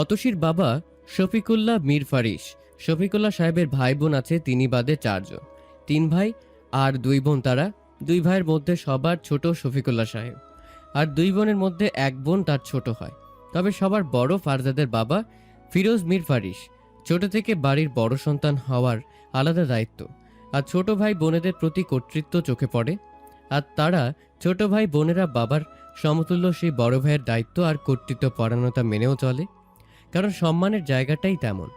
অতসীর বাবা শফিকুল্লাহ মীর ফারিস। শফিকুল্লাহ সাহেবের ভাই বোন আছে তিনি বাদে 4 জন, 3 ভাই আর 2 বোন। তারা 2 ভাইয়ের মধ্যে সবার ছোট শফিকুল্লাহ সাহেব, আর 2 বোনের মধ্যে 1 বোন তার ছোট হয়। তবে সবার বড় ফারজাদের বাবা ফিরোজ মীর ফারিস। ছোট থেকে বাড়ির বড় সন্তান হওয়ার আলাদা দায়িত্ব, আর ছোট ভাই বোনেদের প্রতি কর্তৃত্ব চোখে পড়ে। আর তারা ছোট ভাই বোনেরা বাবার সমতুল্য সেই বড় ভাইয়ের দায়িত্ব আর কর্তৃত্ব পরায়ণতা মেনেও চলে, কারণ সম্মানের জায়গাটাই তেমন।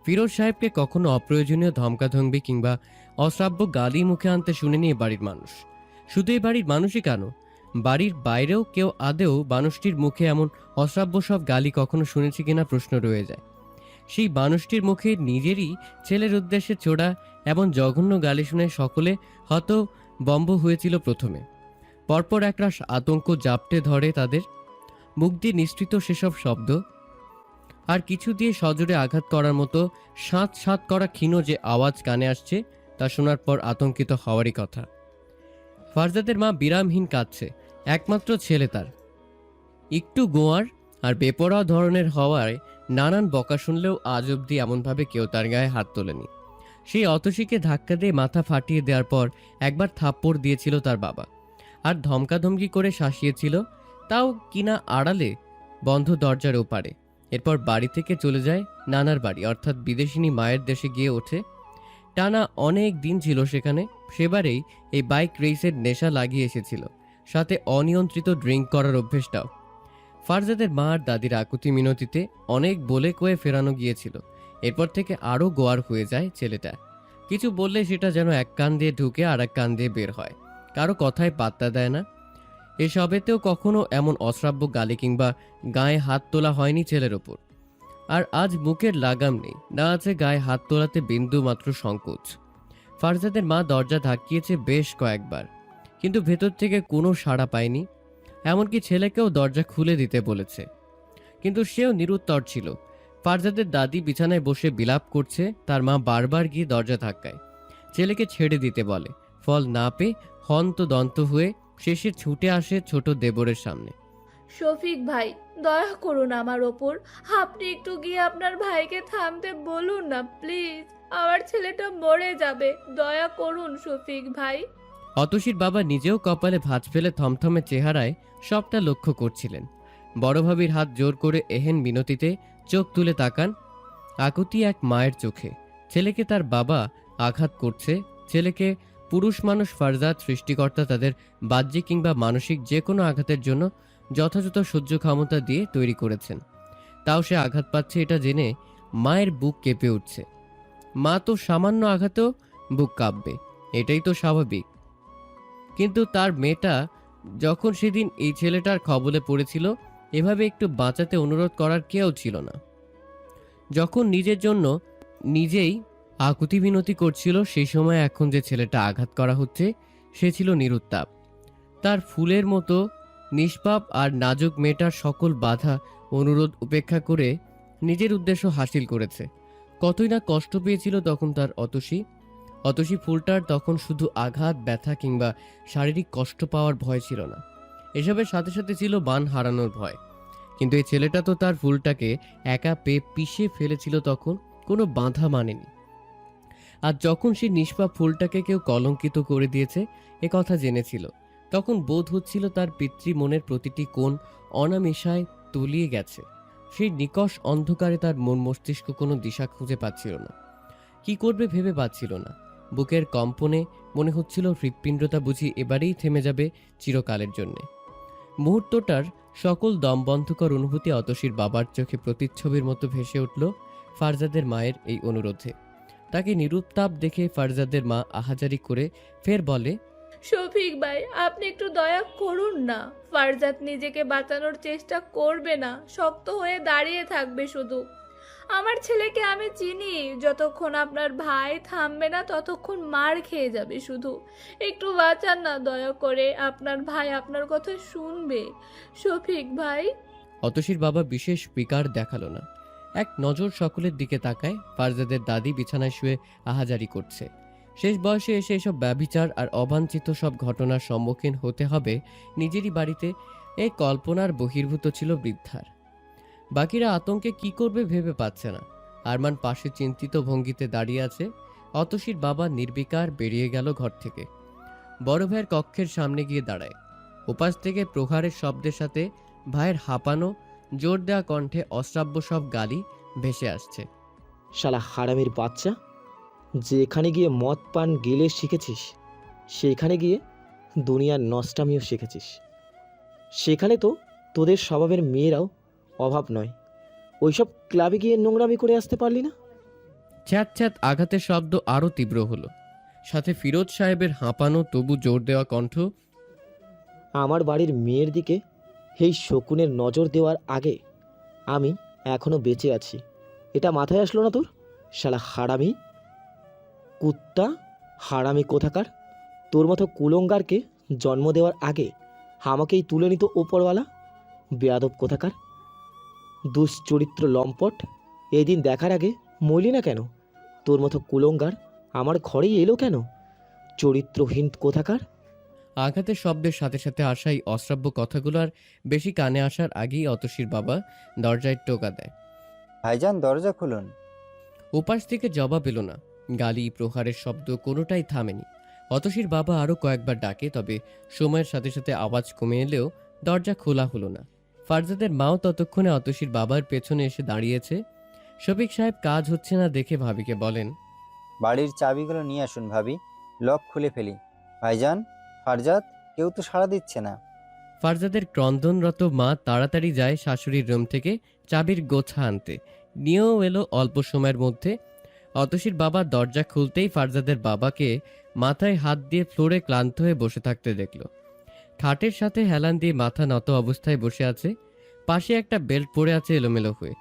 ফিরোজ সাহেবকে কখনো অপ্রয়োজনীয় ধমকাধমকি কিংবা অশ্রাব্য গালি মুখে আনতে শুনেনি এ বাড়ির মানুষ। শুধু এই বাড়ির মানুষই কেন, বাড়ির বাইরেও কেউ আদেও মানুষটির মুখে এমন অশ্রাব্য সব গালি কখনো শুনেছে কিনা প্রশ্ন রয়ে যায়। সেই মানুষটির মুখে নিজেরই ছেলের উদ্দেশ্যে ছোড়া এমন জঘন্য গালি শুনে সকলে হতবম্ব হয়েছিল প্রথমে। পরপর একরাশ আতঙ্ক জাপটে ধরে তাদের। মুখ দিয়ে নিঃসৃত সেসব শব্দ আর কিছু দিয়ে সজোরে আঘাত করার মতো সাঁত সাঁত করা ক্ষীণ যে আওয়াজ কানে আসছে, তা শোনার পর আতঙ্কিত হওয়ারই কথা। ফারজাদের মা বিরামহীন কাঁদছে। একমাত্র ছেলে তার, একটু গোয়ার আর বেপরোয়া ধরনের হওয়ায় নানান বকা শুনলেও আজ অবধি এমনভাবে কেউ তার গায়ে হাত তোলেনি। সেই অতসীকে ধাক্কা দিয়ে মাথা ফাটিয়ে দেওয়ার পর একবার থাপ্পড় দিয়েছিল তার বাবা, আর ধমকাধমকি করে শাসিয়েছিল, তাও কিনা আড়ালে, বন্ধ দরজার ওপারে। এরপর বাড়ি থেকে চলে যায় নানার বাড়ি, অর্থাৎ বিদেশিনী মায়ের দেশে গিয়ে ওঠে। টানা অনেক দিন ছিল সেখানে। সেবারেই এই বাইক রেসের নেশা লাগিয়ে এসেছিল, সাথে অনিয়ন্ত্রিত ড্রিঙ্ক করার অভ্যেসটাও। ফারজাদের মা আর দাদির আকুতি মিনতিতে অনেক বলে কয়ে ফেরানো গিয়েছিল। এরপর থেকে আরও গোয়ার হয়ে যায় ছেলেটা। কিছু বললে সেটা যেন এক কান দিয়ে ঢুকে আর এক কান দিয়ে বের হয়, কারো কথায় পাত্তা দেয় না। এসবেতেও কখনো এমন অশ্রাব্য গালি কিংবা গায়ে হাত তোলা হয়নি ছেলের ওপর। আর আজ মুখের লাগাম নেই, না আছে গায়ে হাত তোলাতে বিন্দু মাত্র সংকোচ। ফারজাদের মা দরজা ধাক্কিয়েছে বেশ কয়েকবার, কিন্তু ভেতর থেকে কোনো সাড়া পায়নি। এমনকি ছেলেকেও দরজা খুলে দিতে বলেছে, কিন্তু সেও নিরুত্তর ছিল। ফারজাদের দাদি বিছানায় বসে বিলাপ করছে, তার মা বারবার গিয়ে দরজা ধাক্কায়, ছেলেকে ছেড়ে দিতে বলে। ফল না পেয়ে হন্তদন্ত হয়ে শেষে ছুটে আসে ছোট দেবরের সামনে। শফিক ভাই, দয়া করুন আমার ওপর। আপনি একটু গিয়ে আপনার ভাইকে থামতে বলুন না প্লিজ। আমার ছেলেটা মরে যাবে, দয়া করুন শফিক ভাই। অতসীর বাবা নিজেও কপালে ভাঁজ ফেলে থমথমে চেহারায় সবটা লক্ষ্য করছিলেন। বড় ভাবির হাত জোর করে এহেন মিনতিতে চোখ তুলে তাকান আকুতি এক মায়ের চোখে। ছেলেকে তার বাবা আঘাত করছে, ছেলেকে পুরুষ মানুষ ফারজাদ সৃষ্টিকর্তা তাদের বাহ্যিক কিংবা মানসিক যে কোনো আঘাতের জন্য যথাযথ সহ্য ক্ষমতা দিয়ে তৈরি করেছেন। তাও সে আঘাত পাচ্ছে এটা জেনে মায়ের বুক কেঁপে উঠছে। মা তো সামান্য আঘাতেও বুক কাঁপবে, এটাই তো স্বাভাবিক। কিন্তু তার মেয়েটা যখন সেদিন এই ছেলেটার কবলে পড়েছিল, এভাবে একটু বাঁচাতে অনুরোধ করার কেউ ছিল না। যখন নিজের জন্য নিজেই আকুতি বিনতি করছিল, সেই সময় এখন যে ছেলেটা আঘাত করা হচ্ছে সে ছিল নিরুত্তাপ। তার ফুলের মতো নিষ্পাপ আর নাজুক মেয়েটার সকল বাধা অনুরোধ উপেক্ষা করে নিজের উদ্দেশ্য হাসিল করেছে। কতই না কষ্ট পেয়েছিল তখন তার অতসী ফুলটার তখন শুধু আঘাত, ব্যথা কিংবা শারীরিক কষ্ট পাওয়ার ভয় ছিল না, এসবের সাথে সাথে ছিল মান হারানোর ভয়। কিন্তু এই ছেলেটা তো তার ফুলটাকে একা পেয়ে পিষে ফেলেছিল, তখন কোনো বাধা মানেনি। আর যখন সেই নিষ্পাপ ফুলটাকে কেউ কলঙ্কিত করে দিয়েছে এ কথা জেনেছিল, তখন বোধ হচ্ছিল তার পিতৃ মনের প্রতিটি কোণ অনামিশায় তলিয়ে গেছে। সেই নিকষ অন্ধকারে তার মন মস্তিষ্ক কোনো দিশা খুঁজে পাচ্ছিল না, কি করবে ভেবে পাচ্ছিল না। বুকের কম্পনে মনে হচ্ছিল হৃৎপিণ্ডটা বুঝি এবারেই থেমে যাবে চিরকালের জন্যে। মুহূর্তটার সকল দমবন্ধকর অনুভূতি অতসীর বাবার চোখে প্রতিচ্ছবির মতো ভেসে উঠল ফারজাদের মায়ের এই অনুরোধে। তাকে নিরুত্তাপ দেখে ফারজাদের মা আহাজারি করে ফের বলে, শফিক ভাই, আপনি একটু দয়া করুন না। ফারজাদ নিজেকে বাঁচানোর চেষ্টা করবে না, শক্ত হয়ে দাঁড়িয়ে থাকবে শুধু। আমার ছেলেকে আমি চিনি, যতক্ষণ আপনার ভাই থামবে না ততক্ষণ মার খেয়ে যাবে শুধু। একটু বাঁচান না দয়া করে, আপনার ভাই আপনার কথা শুনবে শফিক ভাই। অতসীর বাবা বিশেষ বিকার দেখালো না, এক নজর সকলের দিকে তাকায়। ফারজাদের দাদি বিছানায় শুয়ে আহাজারি করছে। শেষ বয়সে এসে এসব ব্যভিচার আর অবাঞ্ছিত সব ঘটনার সম্মুখীন হতে হবে নিজেরই বাড়িতে, এই কল্পনার বহির্ভূত ছিল বৃদ্ধার। বাকিরা আতঙ্কে কি করবে ভেবে পাচ্ছে না। আরমান পাশে চিন্তিত ভঙ্গিতে দাঁড়িয়ে আছে। অতসীর বাবা নির্বিকার বেরিয়ে গেল ঘর থেকে। বড় ভাইয়ের কক্ষের সামনে গিয়ে দাঁড়ায়। ওপাশ থেকে প্রহারের শব্দের সাথে ভাইয়ের হাঁপানো, জোর দেওয়া কণ্ঠে অশ্রাব্য সব গালি ভেসে আসছে। শালা হারামির বাচ্চা, যেখানে গিয়ে মদ পান গেলে শিখেছিস, সেখানে গিয়ে দুনিয়ার নষ্টামিও শিখেছিস। সেখানে তো তোদের স্বভাবের মেয়েরাও অভাব নয়, ওইসব ক্লাবে গিয়ে নোংরামি করে আসতে পারলি না? ছ্যাঁত ছ্যাঁত আঘাতের শব্দ আরও তীব্র হলো, সাথে ফিরোজ সাহেবের হাঁপানো তবু জোর দেওয়া কণ্ঠ। আমার বাড়ির মেয়ের দিকে এই শকুনের নজর দেওয়ার আগে আমি এখনো বেঁচে আছি, এটা মাথায় আসলো না তোর? শালা হারামি কুত্তা, হারামি কোথাকার! তোর মতো কুলঙ্গারকে জন্ম দেওয়ার আগে আমাকেই তুলে নিত ওপরওয়ালা। বেয়াদব কোথাকার, দুশ্চরিত্র লম্পট! এই দিন দেখার আগে মরলি না কেন? তোর মতো কুলঙ্গার আমার ঘরেই এলো কেন? চরিত্রহীন কোথাকার! আঘাতের শব্দের সাথে সাথে আসা এই অশ্রাব্য কথাগুলো আর বেশি কানে আসার আগেই অতসীর বাবা দরজায় টোকা দেয়। ভাইজান, দরজা খুলুন। ওপাশ থেকে জবাব এলো না। গালি, প্রহারের শব্দ কোনোটাই থামেনি। অতসীর বাবা আরও কয়েকবার ডাকে, তবে সময়ের সাথে সাথে আওয়াজ কমে এলেও দরজা খোলা হলো না। ফারজাদের মাও ততক্ষণে অতসীর বাবার পেছনে এসে দাঁড়িয়েছে। শফিক সাহেব কাজ হচ্ছে না দেখে ভাবিকে বলেন, বাড়ির চাবিগুলো নিয়ে আসুন ভাবি, লক খুলে ফেলি। ভাইজান, ফারজাদ, কেউ তো সাড়া দিচ্ছে না। ফারজাদের ক্রন্দনরত মা তাড়াতাড়ি যায় শাশুড়ির রুম থেকে চাবির গোছা আনতে। নিয়েও এলো অল্প সময়ের মধ্যে। অতসীর বাবা দরজা খুলতেই ফারজাদের বাবাকে মাথায় হাত দিয়ে ফ্লোরে ক্লান্ত হয়ে বসে থাকতে দেখল। খাটের সাথে হেলান দিয়ে মাথা নত অবস্থায় বসে আছে। পাশে একটা বেল্ট পড়ে আছে এলোমেলো হয়ে।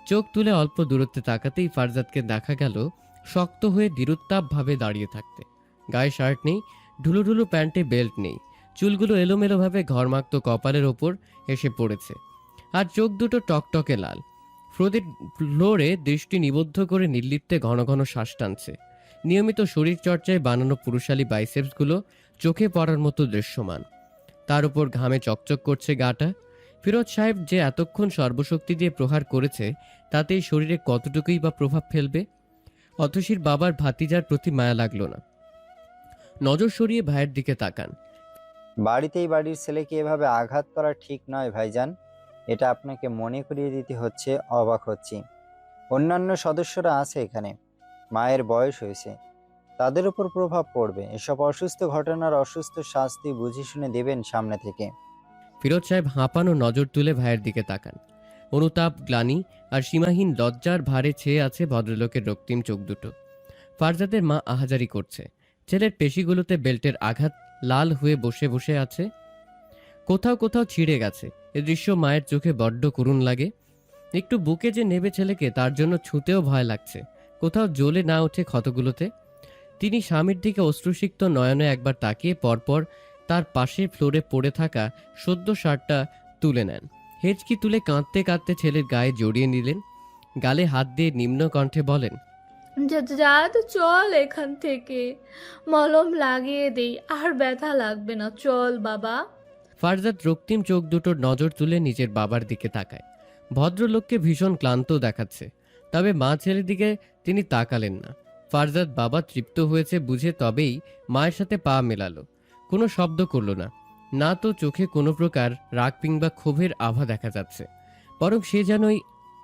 চোখ তুলে অল্প দূরত্বে তাকাতেই ফারজাদকে দেখা গেল শক্ত হয়ে দৃঢ়তাপভাবে দাঁড়িয়ে থাকতে। গায়ে শার্ট নেই, ঢুলুঢুলু প্যান্টে বেল্ট নেই, চুলগুলো এলোমেলোভাবে ঘরমাক্ত কপালের ওপর এসে পড়েছে, আর চোখ দুটো টকটকে লাল। ফ্লোরে দৃষ্টি নিবদ্ধ করে নির্লিপ্তে ঘন ঘন শ্বাস টানছে। নিয়মিত শরীরচর্চায় বানানো পুরুষালী বাইসেপসগুলো চোখে পড়ার মতো দৃশ্যমান। তার উপর ঘামে চকচক করছে গাটা। ফিরোজ সাহেব যে এতক্ষণ সর্বশক্তি দিয়ে প্রহার করেছে, তাতেই শরীরে কতটুকুই বা প্রভাব ফেলবে। অতসীর বাবার ভাতিজার প্রতি মায়া লাগলো না। নজর সরিয়ে ভাইয়ের দিকে তাকান। বাড়িতেই বাড়ির ছেলেকে এভাবে আঘাত করা ঠিক নয় ভাইজান। এটা আপনাকে মনে করিয়ে দিতে হচ্ছে। অবাক হচ্ছি, অন্যান্য সদস্যরা আছে এখানে, মায়ের বয়স হয়েছে, তাদের উপর প্রভাব পড়বে। এসব অসুস্থ ঘটনার অসুস্থ শাস্তি বুঝে শুনে দেবেন সামনে থেকে। ফিরোজ সাহেব হাঁপানো নজর তুলে ভাইয়ের দিকে তাকান। অনুতাপ, গ্লানি আর সীমাহীন লজ্জার ভারে ছেয়ে আছে ভদ্রলোকের রক্তিম চোখ দুটো। ফারজাদের মা আহাজারি করছে। ছেলের পেশিগুলোতে বেল্টের আঘাত লাল হয়ে বসে বসে আছে। কোথাও কোথাও ছিঁড়ে গেছে। এ দৃশ্য মায়ের চোখে বড্ড করুণ লাগে। একটু বুকে যে নেবে ছেলেকে, তার জন্য ছুঁতেও ভয় লাগছে। কোথাও জ্বলে না ওঠে ক্ষতগুলোতে। তিনি স্বামীর দিকে অশ্রুসিক্ত নয়নে একবার তাকিয়ে পরপর তার পাশে ফ্লোরে পড়ে থাকা সদ্য শার্টটা তুলে নেন। হেঁচকি তুলে কাঁদতে কাঁদতে ছেলের গায়ে জড়িয়ে নিলেন। গালে হাত দিয়ে নিম্ন কণ্ঠে বলেন, জাদ, চল এখান থেকে, মলম লাগিয়ে দেই, আর ব্যথা লাগবে না, চল বাবা। ফারজাদ রক্তিম চোখ দুটোর নজর তুলে নিজের বাবার দিকে তাকায়। ভদ্রলোককে ভীষণ ক্লান্ত দেখাচ্ছে, তবে মা ছেলের দিকে তিনি তাকালেন না। ফারজাদ বাবা তৃপ্ত হয়েছে বুঝে তবেই মায়ের সাথে পা মেলালো। কোনো শব্দ করল না। না তো চোখে কোনো প্রকার রাগ কিংবা ক্ষোভের আভা দেখা যাচ্ছে, বরং সে যেন ওই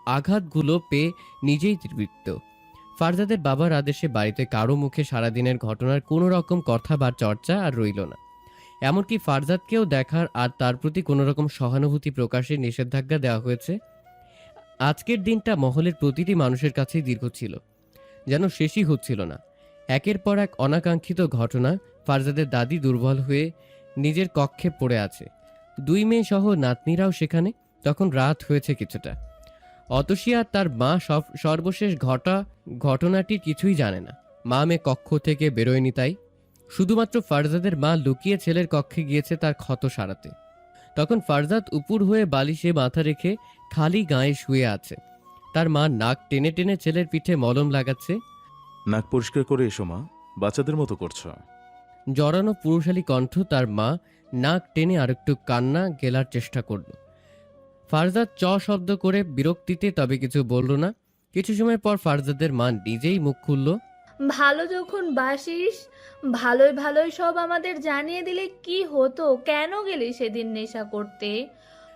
আঘাতগুলো পেয়ে নিজেই তৃপ্ত। ফারজাদের বাবার আদেশে বাড়িতে কারো মুখে সারাদিনের ঘটনার কোনো রকম কথা বা চর্চা আর রইল না। এমনকি ফারজাদকেও দেখার আর তার প্রতি কোনো রকম সহানুভূতি প্রকাশের নিষেধাজ্ঞা দেওয়া হয়েছে। আজকের দিনটা মহলের প্রতিটি মানুষের কাছেই দীর্ঘ ছিল, যেন শেষই হচ্ছিল না। একের পর এক অনাকাঙ্ক্ষিত ঘটনা। ফারজাদের দাদি দুর্বল হয়ে নিজের কক্ষে পড়ে আছে, দুই মেয়ে সহ নাতনিরাও সেখানে। তখন রাত হয়েছে কিছুটা। অতসী আর তার মা সর্বশেষ ঘটনাটি কিছুই জানে না। মা মেয়ে কক্ষ থেকে বেরোয়নি, তাই শুধুমাত্র ফারজাদের মা লুকিয়ে ছেলের কক্ষে গিয়েছে তার ক্ষত সারাতে। তখন ফারজাদ উপুর হয়ে বালিশে মাথা রেখে খালি গায়ে শুয়ে আছে। তার মা নাক টেনে টেনে ছেলের পিঠে মলম লাগাচ্ছে। নাক পরিষ্কার করে এসো মা, বাচ্চাদের মতো করছো। জড়ানো পুরুষালী কণ্ঠ তার মা নাক টেনে আরেকটু কান্না গেলার চেষ্টা করল। ফারজাদ চ শব্দ করে বিরক্তিতে তবে কিছু বলল না। কিছু সময় পর ফারজাদের মা নিজেই মুখ খুলল। ভালো যখন বাসিস, ভালোই ভালোই সব আমাদের জানিয়ে দিলে কি হতো? কেন গেলি সেদিন নেশা করতে?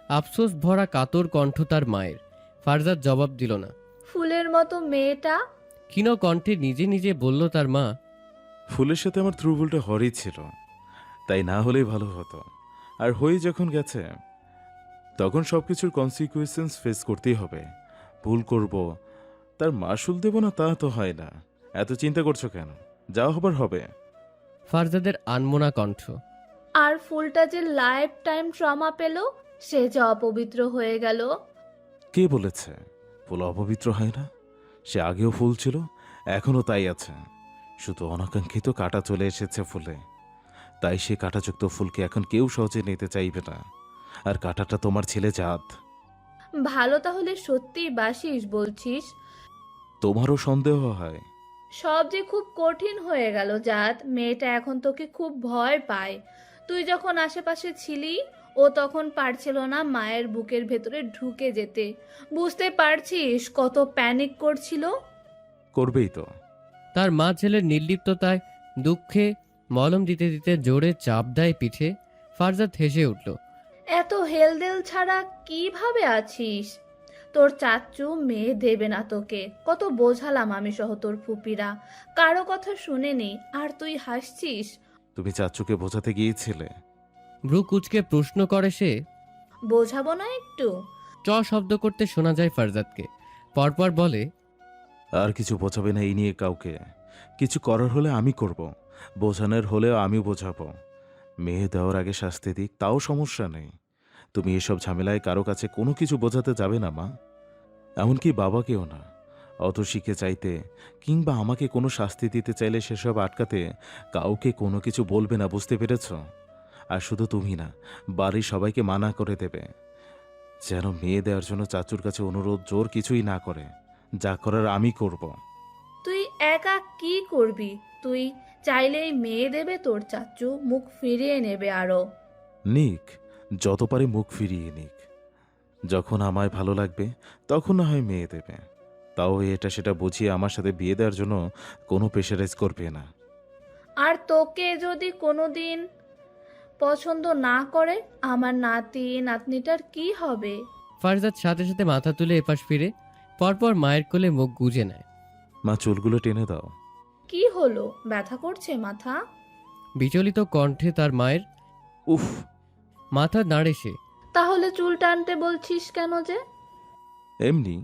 আফসোস ভরা কাতর কণ্ঠ তার মায়ের। ফারজাদ জবাব দিল না। ফুলের মতো মেয়েটা। ক্ষীণ কণ্ঠে নিজে নিজে বলল তার মা। ফুলের সাথে আমার থ্রুবলটা হরই ছিল, তাই না হলেই ভালো হতো। আর হয়ে যখন গেছে তখন সব কিছুর কনসিকুয়েন্স ফেস করতেই হবে। ভুল করব, তার মাসুল দেব না তা তো হয় না। এত চিন্তা করছো কেন? যা হবার হবে। ফারজাদের আনমনা কণ্ঠ। আর ফুলটা যে লাইফ টাইম ট্রমা পেল, সে যে অপবিত্র হয়ে গেল। কে বলেছে ফুল অপবিত্র হয় না? সে আগেও ফুল ছিল, এখনও তাই আছে। শুধু অনাকাঙ্ক্ষিত কাঁটা চলে এসেছে ফুলে, তাই সে কাঁটাযুক্ত ফুলকে এখন কেউ সহজে নিতে চাইবে না। আর কাঁটাটা তোমার ছেলে জাত। ভালো তাহলে সত্যিই বাসিস বলছিস? তোমারও সন্দেহ হয়? সব যে খুব কঠিন হয়ে গেল জাত। মেয়েটা এখন তোকে খুব ভয় পায়। তুই যখন আশেপাশে ছিলি, ও তখন পারছিল না মায়ের বুকের ভেতরে ঢুকে যেতে। বুঝতে পারছিস কত প্যানিক করছিল? করবেই তো। তার মা ছেলের নির্লিপ্ততায় দুঃখে মলম দিতে দিতে জোরে চাপ দেয় পিঠে। ফারজাদ হেসে উঠল। এত হেলদেল ছাড়া কিভাবে আছিস? তোর চাচ্চু মেয়ে দেবে না তোকে। কত বোঝালাম আমি সহ তোর ফুপিরা, কারো কথা শুনেনি, আর তুই হাসছিস। তুমি চাচুকে বোঝাতে গিয়েছিলে? ভ্রু কুচকে প্রশ্ন করে সে। বোঝাবো না একটু? চ শব্দ করতে শোনা যায় ফারজাদকে। পরপর বলে। আর কিছু বোঝাবে না এই নিয়ে কাউকে। কিছু করার হলে আমি করব, বোঝানোর হলেও আমি বোঝাবো। মেয়ে দেওয়ার আগে শাস্তি দিক, তাও সমস্যা নেই। তুমি এসব ঝামেলায় কারো কাছে কোনো কিছু বোঝাতে যাবে না মা, এমনকি বাবাকেও না। অত শিখে চাইতে কিংবা আমাকে কোনো শাস্তি দিতে চাইলে সেসব আটকাতে কাউকে কোনো কিছু বলবে না, বুঝতে পেরেছ? আর শুধু তুমি না, বাড়ির সবাইকে মানা করে দেবে যেন মেয়ে দেওয়ার জন্য চাচুর কাছে অনুরোধ জোর কিছুই না করে। যা করার আমি করব। তুই একা কি করবি? তুই চাইলেই মেয়ে দেবে তোর চাচ্চু, মুখ ফিরিয়ে নেবে আরো। নিক, যত পারে মুখ ফিরিয়ে নিক। যখন আমায় ভালো লাগবে তখন না হয় মেয়ে দেবে, তাও এটা সেটা বুঝিয়ে আমার সাথে বিয়ে দেওয়ার জন্য কোনো প্রেশারাইজ করবে না। আর তোকে যদি কোনোদিন পছন্দ না করে, আমার নাতি নাতনিটার কি হবে? ফারজাদ সাথে সাথে মাথা তুলে এপাশ ফিরে। পরপর মায়ের কোলে মুখ গুজে নেয়। মা, চুলগুলো টেনে দাও। কি হলো? ব্যথা করছে মাথা? বিচলিত কণ্ঠে তার মায়ের। উফ। মাথা নাড়ে সে। তাহলে চুল টানতে বলছিস কেন যে? এমনি।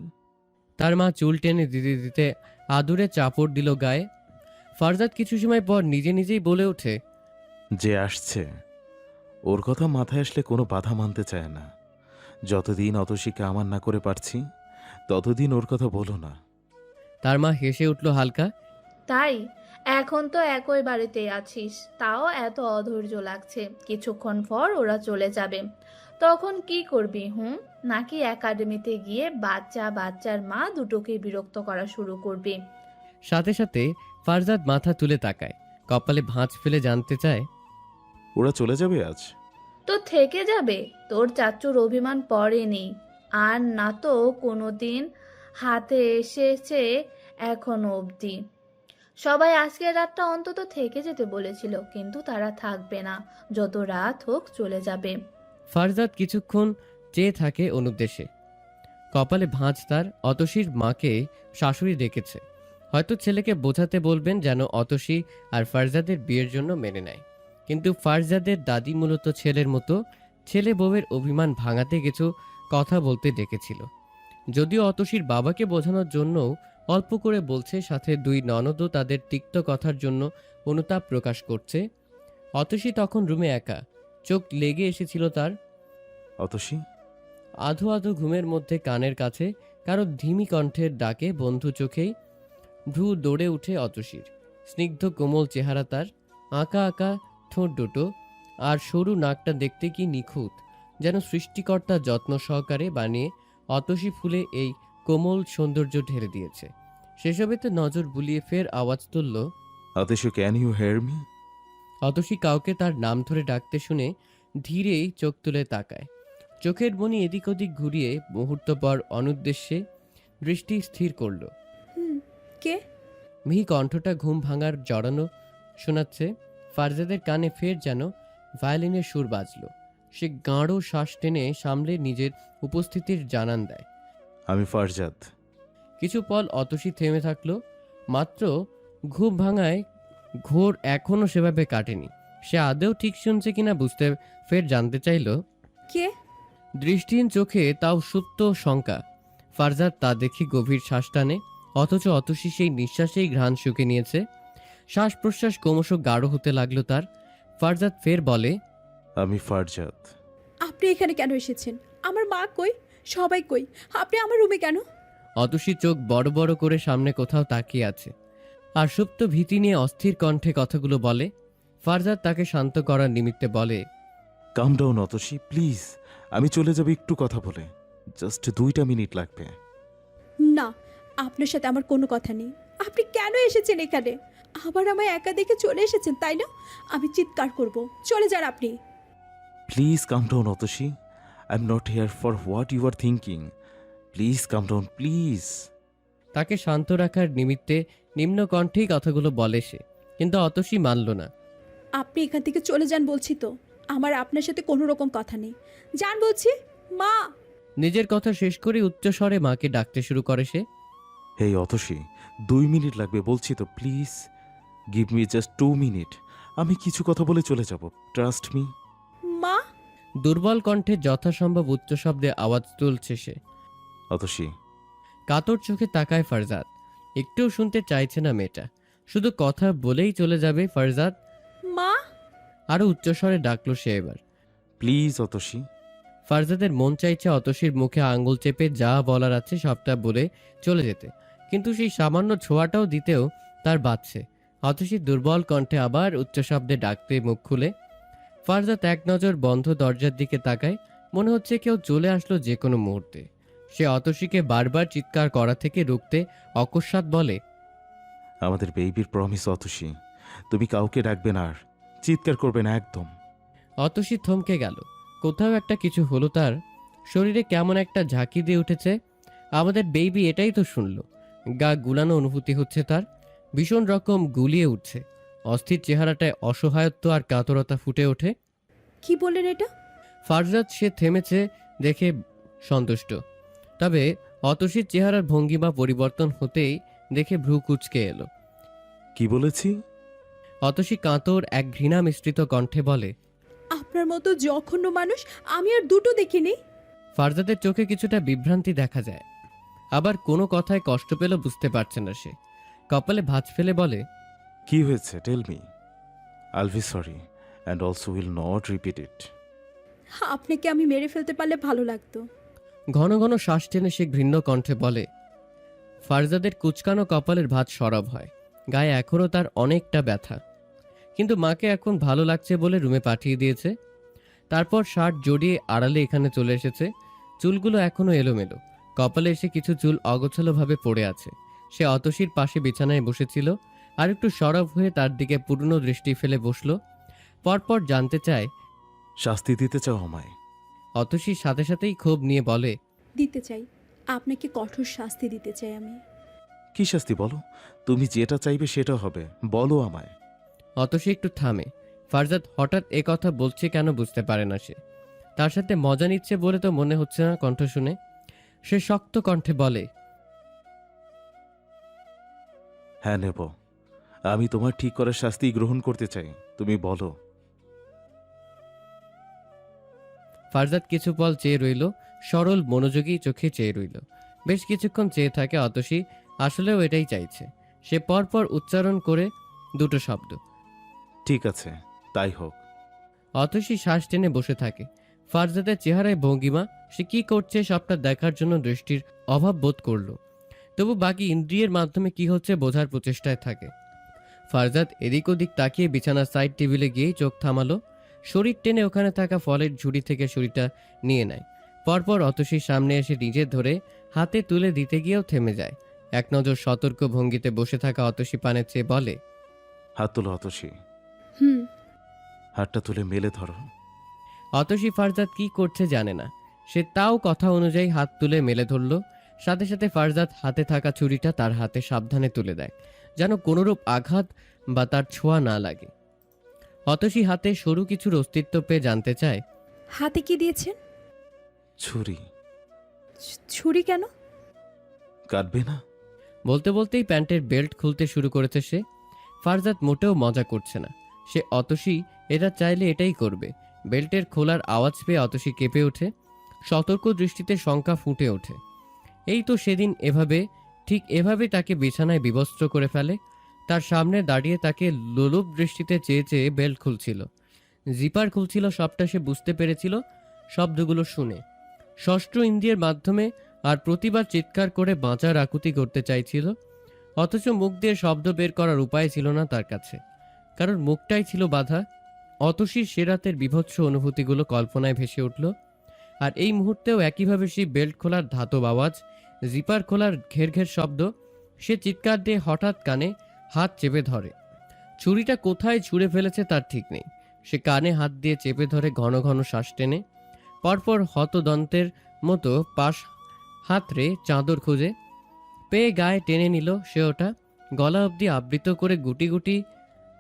তার মা চুল টেনে দিতে দিতে আদুরে চাপড় দিল গায়ে। ফারজাদ কিছু সময় পর নিজে নিজেই বলে ওঠে। যে আসছে ওর কথা মাথায় আসলে কোনো বাধা মানতে চায় না। যতদিন অতসীকে আমার না করে পারছি ততদিন ওর কথা বলো না। তার মা হেসে উঠল হালকা। তাই? এখন তো একই বাড়িতেই আছিস, তাও এত অধৈর্য লাগছে। কিছুক্ষণ পর ওরা চলে যাবে, তখন কি করবি? নাকি একাডেমিতে গিয়ে বাচ্চার মা দুটোকে বিরক্ত করা শুরু করবি? সাথে সাথে ফারজাদ মাথা তুলে তাকায়, কপালে ভাঁজ ফেলে জানতে চায়। ওরা চলে যাবে আজ? তো থেকে যাবে। তোর চাচ্চুর অভিমান পড়েনি আর না তো কোনোদিন হাতে এসেছে এখনো অবধি। সবাই আজকের রাতটা অন্তত থেকে যেতে বলেছিল, কিন্তু তারা থাকবে না। যত রাত হোক চলে যাবে। ফারজাদ কিছুক্ষণ চেয়ে থাকে অনুদ্দেশে। কপালে ভাঁজ তার। অতসীর মাকে শাশুড়ি ডেকেছে, হয়তো ছেলেকে বোঝাতে বলবেন যেন অতসী আর ফারজাদের বিয়ের জন্য মেনে নেয়। কিন্তু ফারজাদের দাদি মূলত ছেলের মতো ছেলে বউয়ের অভিমান ভাঙাতে কিছু কথা বলতে ডেকেছিল। যদিও অতসীর বাবাকে বোঝানোর জন্যও অল্প করে বলছে, সাথে দুই ননদও তাদের তিক্ত কথার জন্য অনুতাপ প্রকাশ করছে। অতসী তখন রুমে একা, চোখ লেগে এসেছিল তার। অতসী? আধো আধো ঘুমের মধ্যে কানের কাছে কারো ধিমি কণ্ঠের ডাকে বন্ধু চোখেই ভ্রু দৌড়ে উঠে অতসীর। স্নিগ্ধ কোমল চেহারা তার, আঁকা আঁকা ঠোঁট দুটো আর সরু নাকটা দেখতে কি নিখুঁত, যেন সৃষ্টিকর্তা যত্ন সহকারে বানিয়ে অতসী ফুলে এই কোমল সৌন্দর্য ঢেলে দিয়েছে। সেসবেতে নজর বুলিয়ে ফের আওয়াজ তুলল। Atasi, can you hear me? Atasi কাউকে তার নাম ধরে ডাকতে শুনে ধীরেই চোখ তুলে তাকায়। চোখের মনি এদিক ওদিক ঘুরিয়ে মুহূর্ত পর অনুদ্দেশ্যে দৃষ্টি স্থির করল। হুম, কে? মিহি কণ্ঠটা ঘুম ভাঙার জড়ানো শোনাচ্ছে। ফারজাদের কানে ফের যেন ভায়োলিনের সুর বাজল। সে গাঢ় শ্বাস টেনে সামলে নিজের উপস্থিতির জানান দেয়। আমি ফারজাদ। কিছু পল অতসী থেমে থাকলো। মাত্র ঘুম ভাঙায় ঘোর এখনও সেভাবে কাটেনি। সে আদৌ ঠিক শুনছে কিনা বুঝতে ফের জানতে চাইল। কে? দৃষ্টিহীন চোখে তাও সুপ্ত শঙ্কা। ফারজাদ তা দেখি গভীর শ্বাস টানে, অথচ অতসী সেই নিঃশ্বাসেই ঘ্রাণ শুকে নিয়েছে। শ্বাস প্রশ্বাস ক্রমশ গাঢ় হতে লাগলো তার। ফারজাদ ফের বলে, আমি ফারজাদ। আপনি এখানে কেন এসেছেন? আমার মা কই? সবাই কই? আপনি আমার রুমে কেন? অতসী চোখ বড় বড় করে সামনে কোথাও তাকিয়ে আছে আর সুপ্ত ভীতি নিয়ে অস্থির কণ্ঠে কথাগুলো বলে। ফারজাদ তাকে শান্ত করার নিমিত্তে বলে, কাম ডাউন অতসী, প্লিজ। আমি চলে যাব একটু কথা বলে, জাস্ট 2টা মিনিট লাগবে। না, আপনার সাথে আমার কোনো কথা নেই। আপনি কেন এসেছেন এখানে? আবার আমায় একা দেখে চলে এসেছেন, তাই না? আমি চিৎকার করব। চলে যান আপনি। Please calm down Atasi, I am not here for what you are thinking. Please calm down, please. তাকে শান্ত রাখার নিমিত্তে নিম্ন কণ্ঠেই কথাগুলো বলে সে, কিন্তু অতসী মানল না। আপনি এখান থেকে চলে যান বলছি তো। আমার আপনার সাথে কোনো রকম কথা নেই। যান বলছি। মা! নিজের কথা শেষ করে উচ্চস্বরে মাকে ডাকতে শুরু করে সে। হেই অতসী, 2 মিনিট লাগবে বলছি তো, please give me just 2 minute. আমি কিছু কথা বলে চলে যাব, ট্রাস্ট মি। মা! দুর্বল কণ্ঠে যথাসম্ভব উচ্চ শব্দে আওয়াজ তুলছে সে। অতসী। কাতর চোখে তাকায় ফারজাদ। একটুও শুনতে চাইছে না মেয়েটা, শুধু কথা বলেই চলে যাবে ফারজাদ। মা! আরো উচ্চস্বরে ডাকলো সে এবার। প্লিজ অতসী। ফারজাদের মন চাইছে অতসীর মুখে আঙুল চেপে যা বলার আছে সবটা বলে চলে যেতে, কিন্তু সেই সামান্য ছোঁয়াটাও দিতেও তার বাচ্ছে। অতসী দুর্বল কণ্ঠে আবার উচ্চ শব্দে ডাকতে মুখ খুলে। ফারজাদ এক নজর বন্ধ দরজার দিকে তাকায়, মনে হচ্ছে কেউ চলে আসলো যে কোনো মুহূর্তে। সে অতসীকে বারবার চিৎকার করা থেকে রুখতে অকস্মাৎ বলে, আমাদের বেবির প্রমিস অতসী, তুমি কাউকে ডাকবে না আর চিৎকার করবে না একদম। অতসী থমকে গেল। কোথাও একটা কিছু হলো তার। শরীরে কেমন একটা ঝাঁকি দিয়ে উঠেছে। আমাদের বেবি এটাই তো শুনল। গা গুলানো অনুভূতি হচ্ছে তার, ভীষণ রকম গুলিয়ে উঠছে। অস্থির চেহারাটায় অসহায়ত্ব আর কাতরতা ফুটে ওঠে। কি বললেন এটা? ফারজাদ সে থেমেছে দেখে সন্তুষ্ট, তবে অতসীর চেহারার ভঙ্গিমা পরিবর্তন হতেই দেখে ভ্রু কুঁচকে এলো। কি বলেছি? অতসী কাতর এক ঘৃণা মিশ্রিত কণ্ঠে বলে, আপনার মতো জঘন্য মানুষ আমি আর দুটো দেখিনি। ফারজাদের চোখে কিছুটা বিভ্রান্তি দেখা যায়, আবার কোনো কথায় কষ্ট পেল বুঝতে পারছে না সে। কপালে ভাঁজ ফেলে বলে, কি হয়েছে tell me. I'll be sorry and also will not repeat it. আপনাকে আমি মেরে ফেলতে পারলে ভালো লাগতো। ঘন ঘন শ্বাস টেনে সে ঘৃণ্য কণ্ঠে বলে। ফারজাদের কুচকানো কপালের ভাঁজ সরব হয়। গায়ে এখনও তার অনেকটা ব্যথা, কিন্তু মাকে এখন ভালো লাগছে বলে রুমে পাঠিয়ে দিয়েছে। তারপর শার্ট জড়িয়ে আড়ালে এখানে চলে এসেছে। চুলগুলো এখনো এলোমেলো, কপালে এসে কিছু চুল অগোছালোভাবে পড়ে আছে। সে অতসীর পাশে বিছানায় বসেছিল, আর একটু সরব হয়ে তার দিকে পূর্ণ দৃষ্টি ফেলে বসল। পরপর জানতে চায়, শাস্তি দিতে চাও আমায়? অতসীর সাথে সাথেই ক্ষোভ নিয়ে বলে, দিতে চাই, আপনাকে কঠোর শাস্তি দিতে চাই আমি। কি শাস্তি বলো? তুমি যেটা চাইবে সেটা হবে, বলো আমায়। অতসী একটু থামে। ফারজাদ হঠাৎ এ কথা বলছে কেন বুঝতে পারে না সে। তার সাথে মজা নিচ্ছে বলে তো মনে হচ্ছে না কণ্ঠ শুনে। সে শক্ত কণ্ঠে বলে, হ্যাঁ নেব। আমি তোমার ঠিক করার শাস্তি গ্রহণ করতে চাই, তুমি বলো। ফারজাদ কিছু পল চেয়ে রইল, সরল মনোযোগী চোখে চেয়ে রইল। বেশ কিছুক্ষণ চেয়ে থাকে অতসী আসলেও এটাই চাইছে। সে পরপর উচ্চারণ করে দুটো শব্দ, ঠিক আছে, তাই হোক। অতসী শ্বাস টেনে বসে থাকে। ফারজাদের চেহারায় ভঙ্গিমা, সে কি করছে সবটা দেখার জন্য দৃষ্টির অভাব বোধ করল, তবু বাকি ইন্দ্রিয়ের মাধ্যমে কি হচ্ছে বোঝার প্রচেষ্টায় থাকে। ফারজাদ এদিক ওদিক তাকিয়ে বিছানার সাইড টেবিলে গিয়েই চোখ থামালো। শরীর টেনে ওখানে থাকা ফলের ঝুড়ি থেকে ছুরিটা নিয়ে নেয়। পরপর অতসীর সামনে এসে নিজে ধরে হাতে তুলে দিতে গিয়েও থেমে যায়। এক নজর সতর্ক ভঙ্গিতে বসে থাকা অতসী পানে চেয়ে বলে, হাত তোলো অতসী। হুম। হাতটা তুলে মেলে ধরো। অতসী ফারজাদ কি করছে জানে না। সে তাও কথা অনুযায়ী হাত তুলে মেলে ধরল। সাথে সাথে ফারজাদ হাতে থাকা ছুরিটা তার হাতে সাবধানে তুলে দেয়, যেন কোনোরূপ আঘাত বা তার ছোঁয়া না লাগে। অতসী হাতে সরু কিছুর অস্তিত্ব পেয়ে জানতে চায়, হাতে কি দিয়েছেন? ছুরি। ছুরি কেন? কাটবে না? বলতে বলতেই প্যান্টের বেল্ট খুলতে শুরু করেছে সে। ফারজাদ মোটেও মজা করছে না। সে অতসী এটা চাইলে এটাই করবে। বেল্টের খোলার আওয়াজ পেয়ে অতসী কেঁপে ওঠে। সতর্ক দৃষ্টিতে শঙ্কা ফুটে ওঠে। এই তো সেদিন ঠিক এভাবে তাকে বিছানায় বিবস্ত্র করে ফেলে। তার সামনে দাঁড়িয়ে তাকে লোলুপ দৃষ্টিতে চেয়ে চেয়ে বেল্ট খুলছিল, জিপার খুলছিল। সবটা সে বুঝতে পেরেছিল শব্দগুলো শুনে। ষষ্ঠ ইন্দ্রিয়ের মাধ্যমে আর প্রতিবার চিৎকার করে বাঁচার আকুতি করতে চাইছিল, অথচ মুখ দিয়ে শব্দ বের করার উপায় ছিল না তার কাছে, কারণ মুখটাই ছিল বাধা। অতসীর সে রাতের বিভৎস অনুভূতিগুলো কল্পনায় ভেসে উঠল। আর এই মুহূর্তেও একইভাবে সেই বেল্ট খোলার ধাতব আওয়াজ, জিপার খোলার ঘের ঘের শব্দ। সে চিৎকার দিয়ে হঠাৎ কানে হাত চেপে ধরে। ছুরিটা কোথায় ছুঁড়ে ফেলেছে তার ঠিক নেই। সে কানে হাত দিয়ে চেপে ধরে ঘন ঘন শ্বাস টেনে। পরপর হতদন্তের মতো পাশ হাতড়ে চাদর খুঁজে পেয়ে গায়ে টেনে নিল সে ওটা। গলা অবধি আবৃত করে গুটি গুটি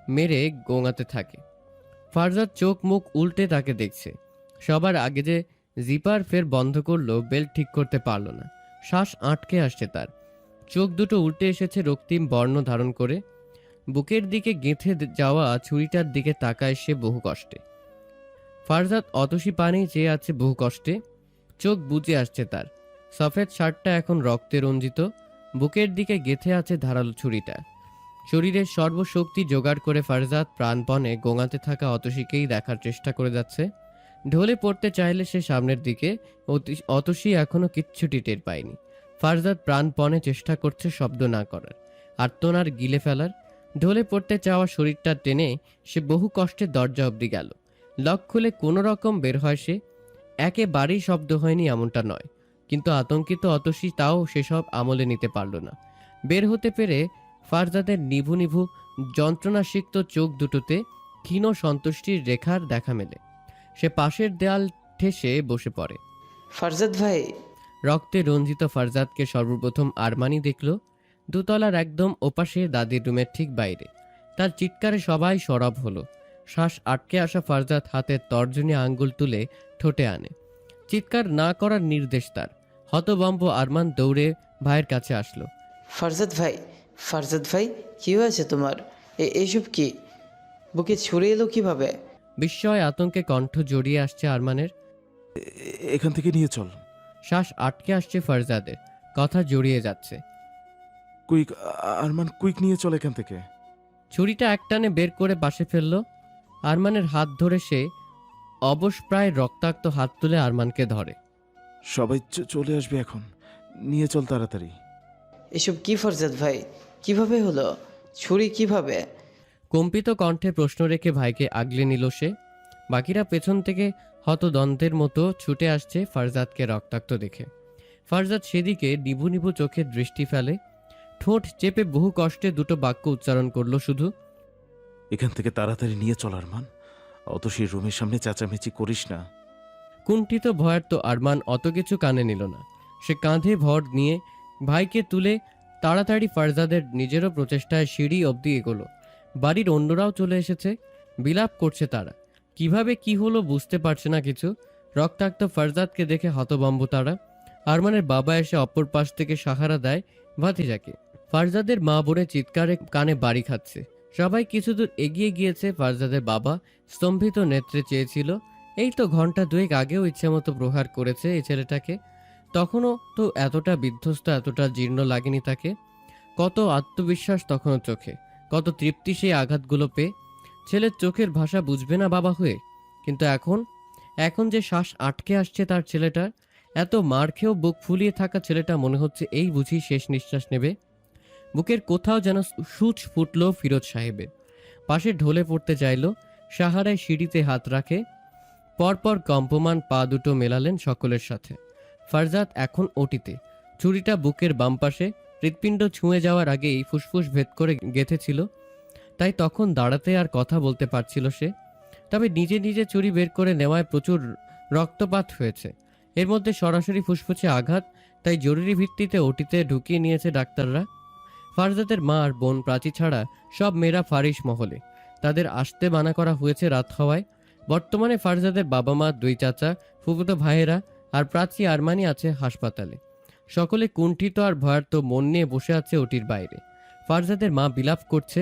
মেরে গোঙাতে থাকে। ফারজাদ চোখ মুখ উল্টে তাকে দেখছে। সবার আগে যে জিপার ফের বন্ধ করলো, বেল্ট ঠিক করতে পারল না। শ্বাস আটকে আসছে তার। চোখ দুটো উল্টে এসেছে রক্তিম বর্ণ ধারণ করে। বুকের দিকে গেঁথে যাওয়া ছুরিটার দিকে তাকায় সে বহু কষ্টে। ফারজাদ অতসী পানেই চেয়ে আছে বহু কষ্টে। চোখ বুজে আসছে তার। সফেদ শার্টটা এখন রক্তে রঞ্জিত। বুকের দিকে গেঁথে আছে ধারালো ছুরিটা। শরীরের সর্বশক্তি জোগাড় করে ফারজাদ প্রাণপণে গোঙাতে থাকা অতসীকেই দেখার চেষ্টা করে যাচ্ছে। ঢলে পড়তে চাইলে সে সামনের দিকে, অতসী এখনো কিচ্ছুটি টের পায়নি। ফারজাদ প্রাণপণে চেষ্টা করছে শব্দ না করার, আর্তনার গিলে ফেলার। ঢলে পড়তে চাওয়া শরীরটা টেনে সে বহু কষ্টে দরজা অবধি গেল। লক খুলে কোনো রকম বের হয় সে। একেবারেই শব্দ হয়নি এমনটা নয়, কিন্তু আতঙ্কিত অতসী তাও সেসব আমলে নিতে পারল না। বের হতে পেরে ফারজাদের নিভু নিভু যন্ত্রণাসিক্ত চোখ দুটোতে ক্ষীণ সন্তুষ্টির রেখার দেখা মেলে। সে পাশের দেয়াল ঠেসে বসে পড়ে। ফারজাদ ভাই, রক্তে রঞ্জিত ফারজাদকে সর্বপ্রথম আরমানি দেখল, দোতলার একদম ওপাশে দাদির রুমের ঠিক বাইরে। তার চিৎকারে সবাই সরব হলো। শ্বাস আটকে আসা ফারজাদ হাতের তর্জনী আঙ্গুল তুলে ঠোঁটে আনে। চিৎকার না করার নির্দেশ তার। হতবম্ব আরমান দৌড়ে ভাইয়ের কাছে আসলো। ফারজাদ ভাই, ফারজাদ ভাই, কি হয়েছে তোমার? এইসব কি? বুকে ছুড়ে এলো কিভাবে? বিস্ময় আতঙ্কে কণ্ঠ জড়িয়ে আসছে আরমানের। এখান থেকে নিয়ে চল। শ্বাস আটকে আসছে ফারজাদের, কথা জড়িয়ে যাচ্ছে। কুইক, আরমান, কুইক নিয়ে চল এখান থেকে। ছুরিটা একটানে বের করে পাশে ফেলল। আরমানের হাত ধরে সে অবশ প্রায় রক্তাক্ত হাত তুলে আরমানকে ধরে। সবাই চলে আসবে এখন, নিয়ে চল তাড়াতাড়ি। এসব কি ফারজাদ ভাই? কিভাবে হলো? ছুরি কিভাবে? কম্পিত কণ্ঠে প্রশ্ন রেখে ভাইকে আগলে নিল সে। বাকিরা পেছন থেকে হতদন্তের মতো ছুটে আসছে ফারজাদকে রক্তাক্ত দেখে। ফারজাদ সেদিকে নিভু নিভু চোখে দৃষ্টি ফেলে। ঠোঁট চেপে বহু কষ্টে দুটো বাক্য উচ্চারণ করলো শুধু, এখান থেকে তাড়াতাড়ি নিয়ে চল আরমান। অতসীর রুমের সামনে চেঁচামেচি করিস না। কুণ্ঠিত ভয়ার্ত আরমান অত কিছু কানে নিল না। সে কাঁধে ভর নিয়ে ভাইকে তুলে তাড়াতাড়ি ফারজাদের নিজেরও প্রচেষ্টায় সিঁড়ি অবধি এগোলো। বাড়ির অন্যরাও চলে এসেছে। বিলাপ করছে তারা। কিভাবে কি হলো বুঝতে পারছে না কিছু। রক্তাক্ত ফারজাদকে দেখে হতভম্ব তারা। আরমানের বাবা এসে অপর পাশ থেকে সাহারা দেয় ভাতিজাকে। ফারজাদের মা বোনের চিৎকারে কানে বাড়ি খাচ্ছে। সবাই কিছু দূর এগিয়ে গিয়েছে। ফারজাদের বাবা স্তম্ভিত নেত্রে চেয়েছিল, এই তো ঘন্টা দুয়েক আগেও ইচ্ছেমতো প্রহার করেছে এই ছেলেটাকে। তখনও তো এতটা বিধ্বস্ত, এতটা জীর্ণ লাগেনি তাকে। কত আত্মবিশ্বাস তখনও চোখে, কত তৃপ্তি সেই আঘাতগুলো পেয়ে। ছেলের চোখের ভাষা বুঝবে না বাবা হয়ে, কিন্তু এখন যে শ্বাস আটকে আসছে তার ছেলেটার। এত মার খেয়েও বুক ফুলিয়ে থাকা ছেলেটা মনে হচ্ছে এই বুঝি শেষ নিঃশ্বাস নেবে। বুকের কোথাও যেন সূচ ফুটল ফিরোজ সাহেবের। পাশে ঢলে পড়তে চাইল। সাহারায় সিঁড়িতে হাত রাখে। পরপর কম্পমান পা দুটো মেলালেন সকলের সাথে। ফারজাদ এখন ওটিতে। ছুরিটা বুকের বাম পাশে। হৃৎপিণ্ড ছুঁয়ে যাওয়ার আগেই ফুসফুস ভেদ করে গেঁথেছিল, তাই তখন দাঁড়াতে আর কথা বলতে পারছিল সে। তবে নিজে নিজে ছুরি বের করে নেওয়ায় প্রচুর রক্তপাত হয়েছে। এর মধ্যে সরাসরি ফুসফুসে আঘাত, তাই জরুরি ভিত্তিতে ওটিতে ঢুকিয়ে নিয়েছে ডাক্তাররা। ফারজাদের মা আর বোন প্রাচী ছাড়া সব মেয়েরা ফারিস মহলে, তাদের আসতে মানা করা হয়েছে রাত হওয়ায়। বর্তমানে ফারজাদের বাবা মা, 2 চাচা, ফুফুতো ভাইয়েরা আর প্রাচী আরমানি আছে হাসপাতালে। সকলে কুণ্ঠিত আর ভয়ার্ত মন নিয়ে বসে আছে ওটির বাইরে। ফারজাদের মা বিলাপ করছে,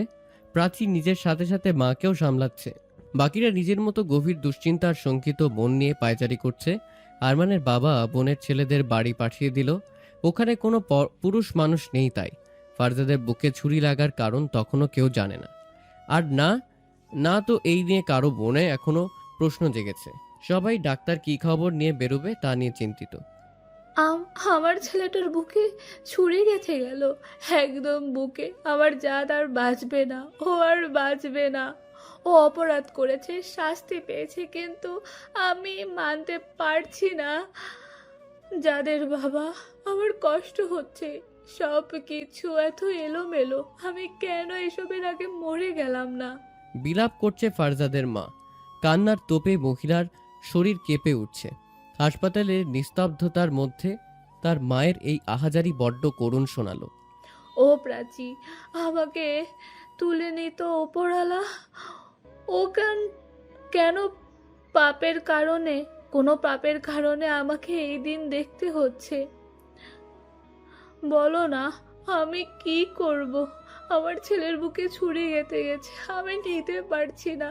প্রাচী নিজের সাথে সাথে মাকেও সামলাচ্ছে। বাকিরা নিজের মতো গভীর দুশ্চিন্তার শঙ্কিত মন নিয়ে পায়চারি করছে। আরমানের বাবা বোনের ছেলেদের বাড়ি পাঠিয়ে দিল, ওখানে কোনো পুরুষ মানুষ নেই, তাই ফারজাদের বুকে ছুরি লাগার কারণ তখনও কেউ জানে না। আর না তো এই নিয়ে কারো মনে এখনো প্রশ্ন জেগেছে। সবাই ডাক্তার কি খবর নিয়ে বেরোবে তা নিয়ে চিন্তিত। আমার ছেলেটার বুকে ছুরি গেঁথে গেল, একদম বুকে। আমার জাত আর বাঁচবে না, ও আর বাঁচবে না। ও অপরাধ করেছে, শাস্তি পেয়েছে, কিন্তু আমি মানতে পারছি না। যাদের বাবা, আমার কষ্ট হচ্ছে। সব কিছু এত এলোমেলো, আমি কেন এসবের আগে মরে গেলাম না? বিলাপ করছে ফারজাদের মা। কান্নার তোপে মহিলার শরীর কেঁপে উঠছে। হাসপাতালের নিস্তব্ধতার মধ্যে তার মায়ের এই আহাজারি বড্ড করুণ শোনালো। ও প্রাচী, আমাকে তুলে নিত ওপরওয়ালা। ও কেন পাপের কারণে, কোনো পাপের কারণে আমাকে এই দিন দেখতে হচ্ছে? বলো না, আমি কি করব? আমার ছেলের বুকে ছুরি গেঁথে গেছে, আমি নিতে পারছি না।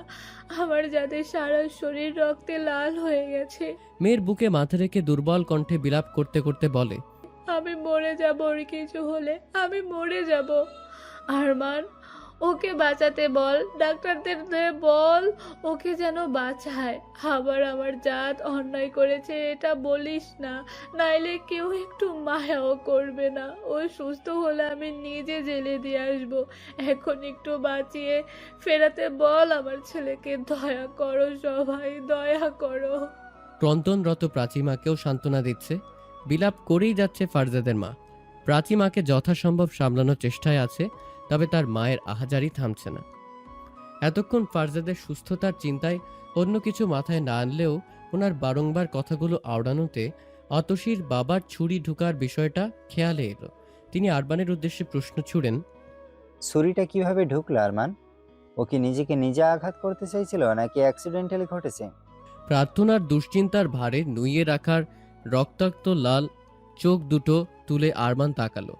আমার যাদের সারা শরীর রক্তে লাল হয়ে গেছে। মেয়ের বুকে মাথা রেখে দুর্বল কণ্ঠে বিলাপ করতে করতে বলে, আমি মরে যাব, ওর কিছু হলে আমি মরে যাব। আরমান, ওকে বাঁচাতে বল, ডাক্তারদের বল ওকে যেন বাঁচায়। আবার আমার জাত অন্যায় করেছে এটা বলিস না, নাইলে কেউ একটু মায়াও করবে না। ও সুস্থ হলে আমি নিজে জেলে দিয়ে আসবো। এখন একটু বাঁচিয়ে ফেরাতে বল আমার ছেলেকে। দয়া করো সবাই, দয়া করো। ক্রন্দনরত প্রাচীমাকেও সান্ত্বনা দিচ্ছে। বিলাপ করেই যাচ্ছে ফারজাদের মা। প্রাচীমাকে যথাসম্ভব সামলানোর চেষ্টায় আছে, তবে তার মায়ের আহাজারি থামছে না। এতক্ষণ ফারজাদের সুস্থতার চিন্তায় অন্য কিছু মাথায় না আনলেও ওনার বারংবার কথাগুলো আওড়ানোতে অতসীর বাবার ছুরি ঢুকার বিষয়টা খেয়ালে এলো। তিনি আরমানের উদ্দেশ্যে প্রশ্ন ছুড়েন, ছুরিটা কিভাবে ঢুকলো আরমান? ও কি নিজেকে নিজে আঘাত করতে চাইছিল নাকি অ্যাক্সিডেন্টালি ঘটেছে? প্রার্থনার দুশ্চিন্তার ভারে নুইয়ে রাখার রক্তাক্ত লাল চোখ দুটো তুলে আরমান তাকালো।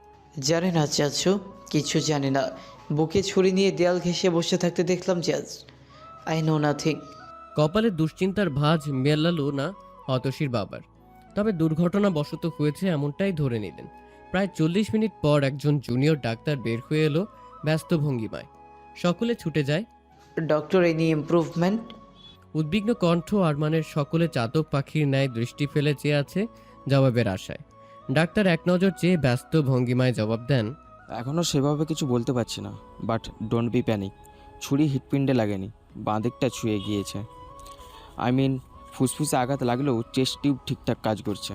জানি না চাচু, কিছু জানি না। বুকে ছুরি নিয়ে দেয়াল ঘেঁষে বসে থাকতে দেখলাম জাজ। I know nothing. কপালে দুশ্চিন্তার ভাঁজ মেলালো না অতসীর বাবার। তবে দুর্ঘটনা বশত হয়েছে এমনটাই ধরে নিলেন। প্রায় 40 মিনিট পর একজন জুনিয়র ডাক্তার বের হয়ে এলো ব্যস্ত ভঙ্গিমায়। সকলে ছুটে যায়। Doctor, any improvement? উদ্বিগ্ন কণ্ঠ আরমানের। সকলে চাতক পাখির ন্যায় দৃষ্টি ফেলে চেয়ে আছে জবাবের আশায়। ডাক্তার এক নজর চেয়ে ব্যস্ত ভঙ্গিমায় জবাব দেন, এখনও সেভাবে কিছু বলতে পারছি না, বাট ডোন্ট বি প্যানিক। ছুরি হিটপিন্ডে লাগেনি, বাঁ দিকটা ছুঁয়ে গিয়েছে। ফুসফুসে আঘাত লাগলেও চেস্ট টিউব ঠিকঠাক কাজ করছে।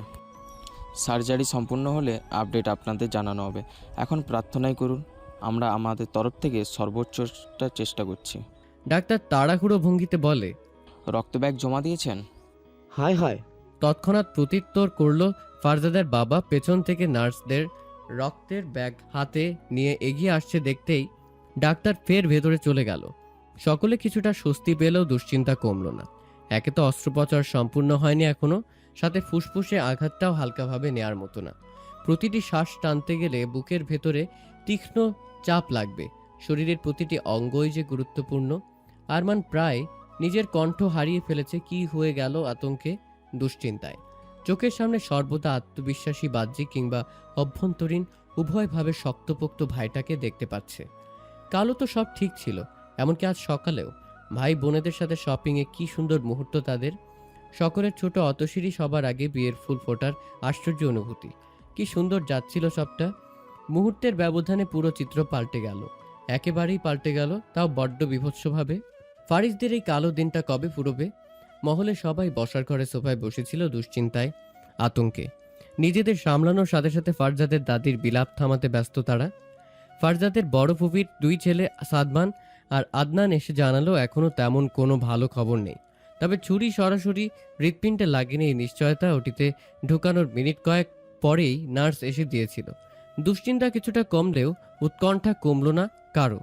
সার্জারি সম্পূর্ণ হলে আপডেট আপনাদের জানানো হবে। এখন প্রার্থনাই করুন, আমরা আমাদের তরফ থেকে সর্বোচ্চটা চেষ্টা করছি। ডাক্তার তাড়াহুড়ো ভঙ্গিতে বলে, রক্তব্যাগ জমা দিয়েছেন? হায় হায়, তৎক্ষণাৎ প্রত্যুত্তর করল ফারজাদের বাবা। পেছন থেকে নার্সদের রক্তের ব্যাগ হাতে নিয়ে এগিয়ে আসছে দেখতেই ডাক্তার ফের ভেতরে চলে গেল। সকলে কিছুটা স্বস্তি পেলেও দুশ্চিন্তা কমল না। একে তো অস্ত্রোপচার সম্পূর্ণ হয়নি এখনো, সাথে ফুসফুসে আঘাতটাও হালকাভাবে নেয়ার মতো না। প্রতিটি শ্বাস টানতে গেলে বুকের ভেতরে তীক্ষ্ণ চাপ লাগবে। শরীরের প্রতিটি অঙ্গই যে গুরুত্বপূর্ণ। আরমান প্রায় নিজের কণ্ঠ হারিয়ে ফেলেছে। কি হয়ে গেল আতঙ্কে, দুশ্চিন্তায়। চোখের সামনে সর্বদা আত্মবিশ্বাসী বাহ্যিক কিংবা অভ্যন্তরীণ উভয়ভাবে শক্তপোক্ত ভাইটাকে দেখতে পাচ্ছে। কালও তো সব ঠিক ছিল, এমনকি আজ সকালেও ভাই বোনেদের সাথে শপিংয়ে কি সুন্দর মুহূর্ত তাদের। সকলের ছোট অতসীরই সবার আগে বিয়ের ফুল ফোটার আশ্চর্য অনুভূতি। কি সুন্দর যাচ্ছিল সবটা। মুহূর্তের ব্যবধানে পুরো চিত্র পাল্টে গেল, একেবারেই পাল্টে গেল, তাও বড্ড বিভৎসভাবে। ফারিসদের এই কালো দিনটা কবে ফুরবে? মহলে সবাই বসার ঘরে সোফায় বসেছিল দুশ্চিন্তায়, আতঙ্কে। নিজেদের সামলানোর সাথে সাথে ফারজাদের দাদির বিলাপ থামাতে ব্যস্ত তারা। ফারজাদের বড় ফুফির 2 ছেলে সাদমান আর আদনান এসে জানালো এখনও তেমন কোনো ভালো খবর নেই। তবে ছুরি সরাসরি হৃৎপিণ্ডে লাগেনি এই নিশ্চয়তা ওটিতে ঢুকানোর মিনিট কয়েক পরেই নার্স এসে দিয়েছিল। দুশ্চিন্তা কিছুটা কমলেও উৎকণ্ঠা কমল না কারো।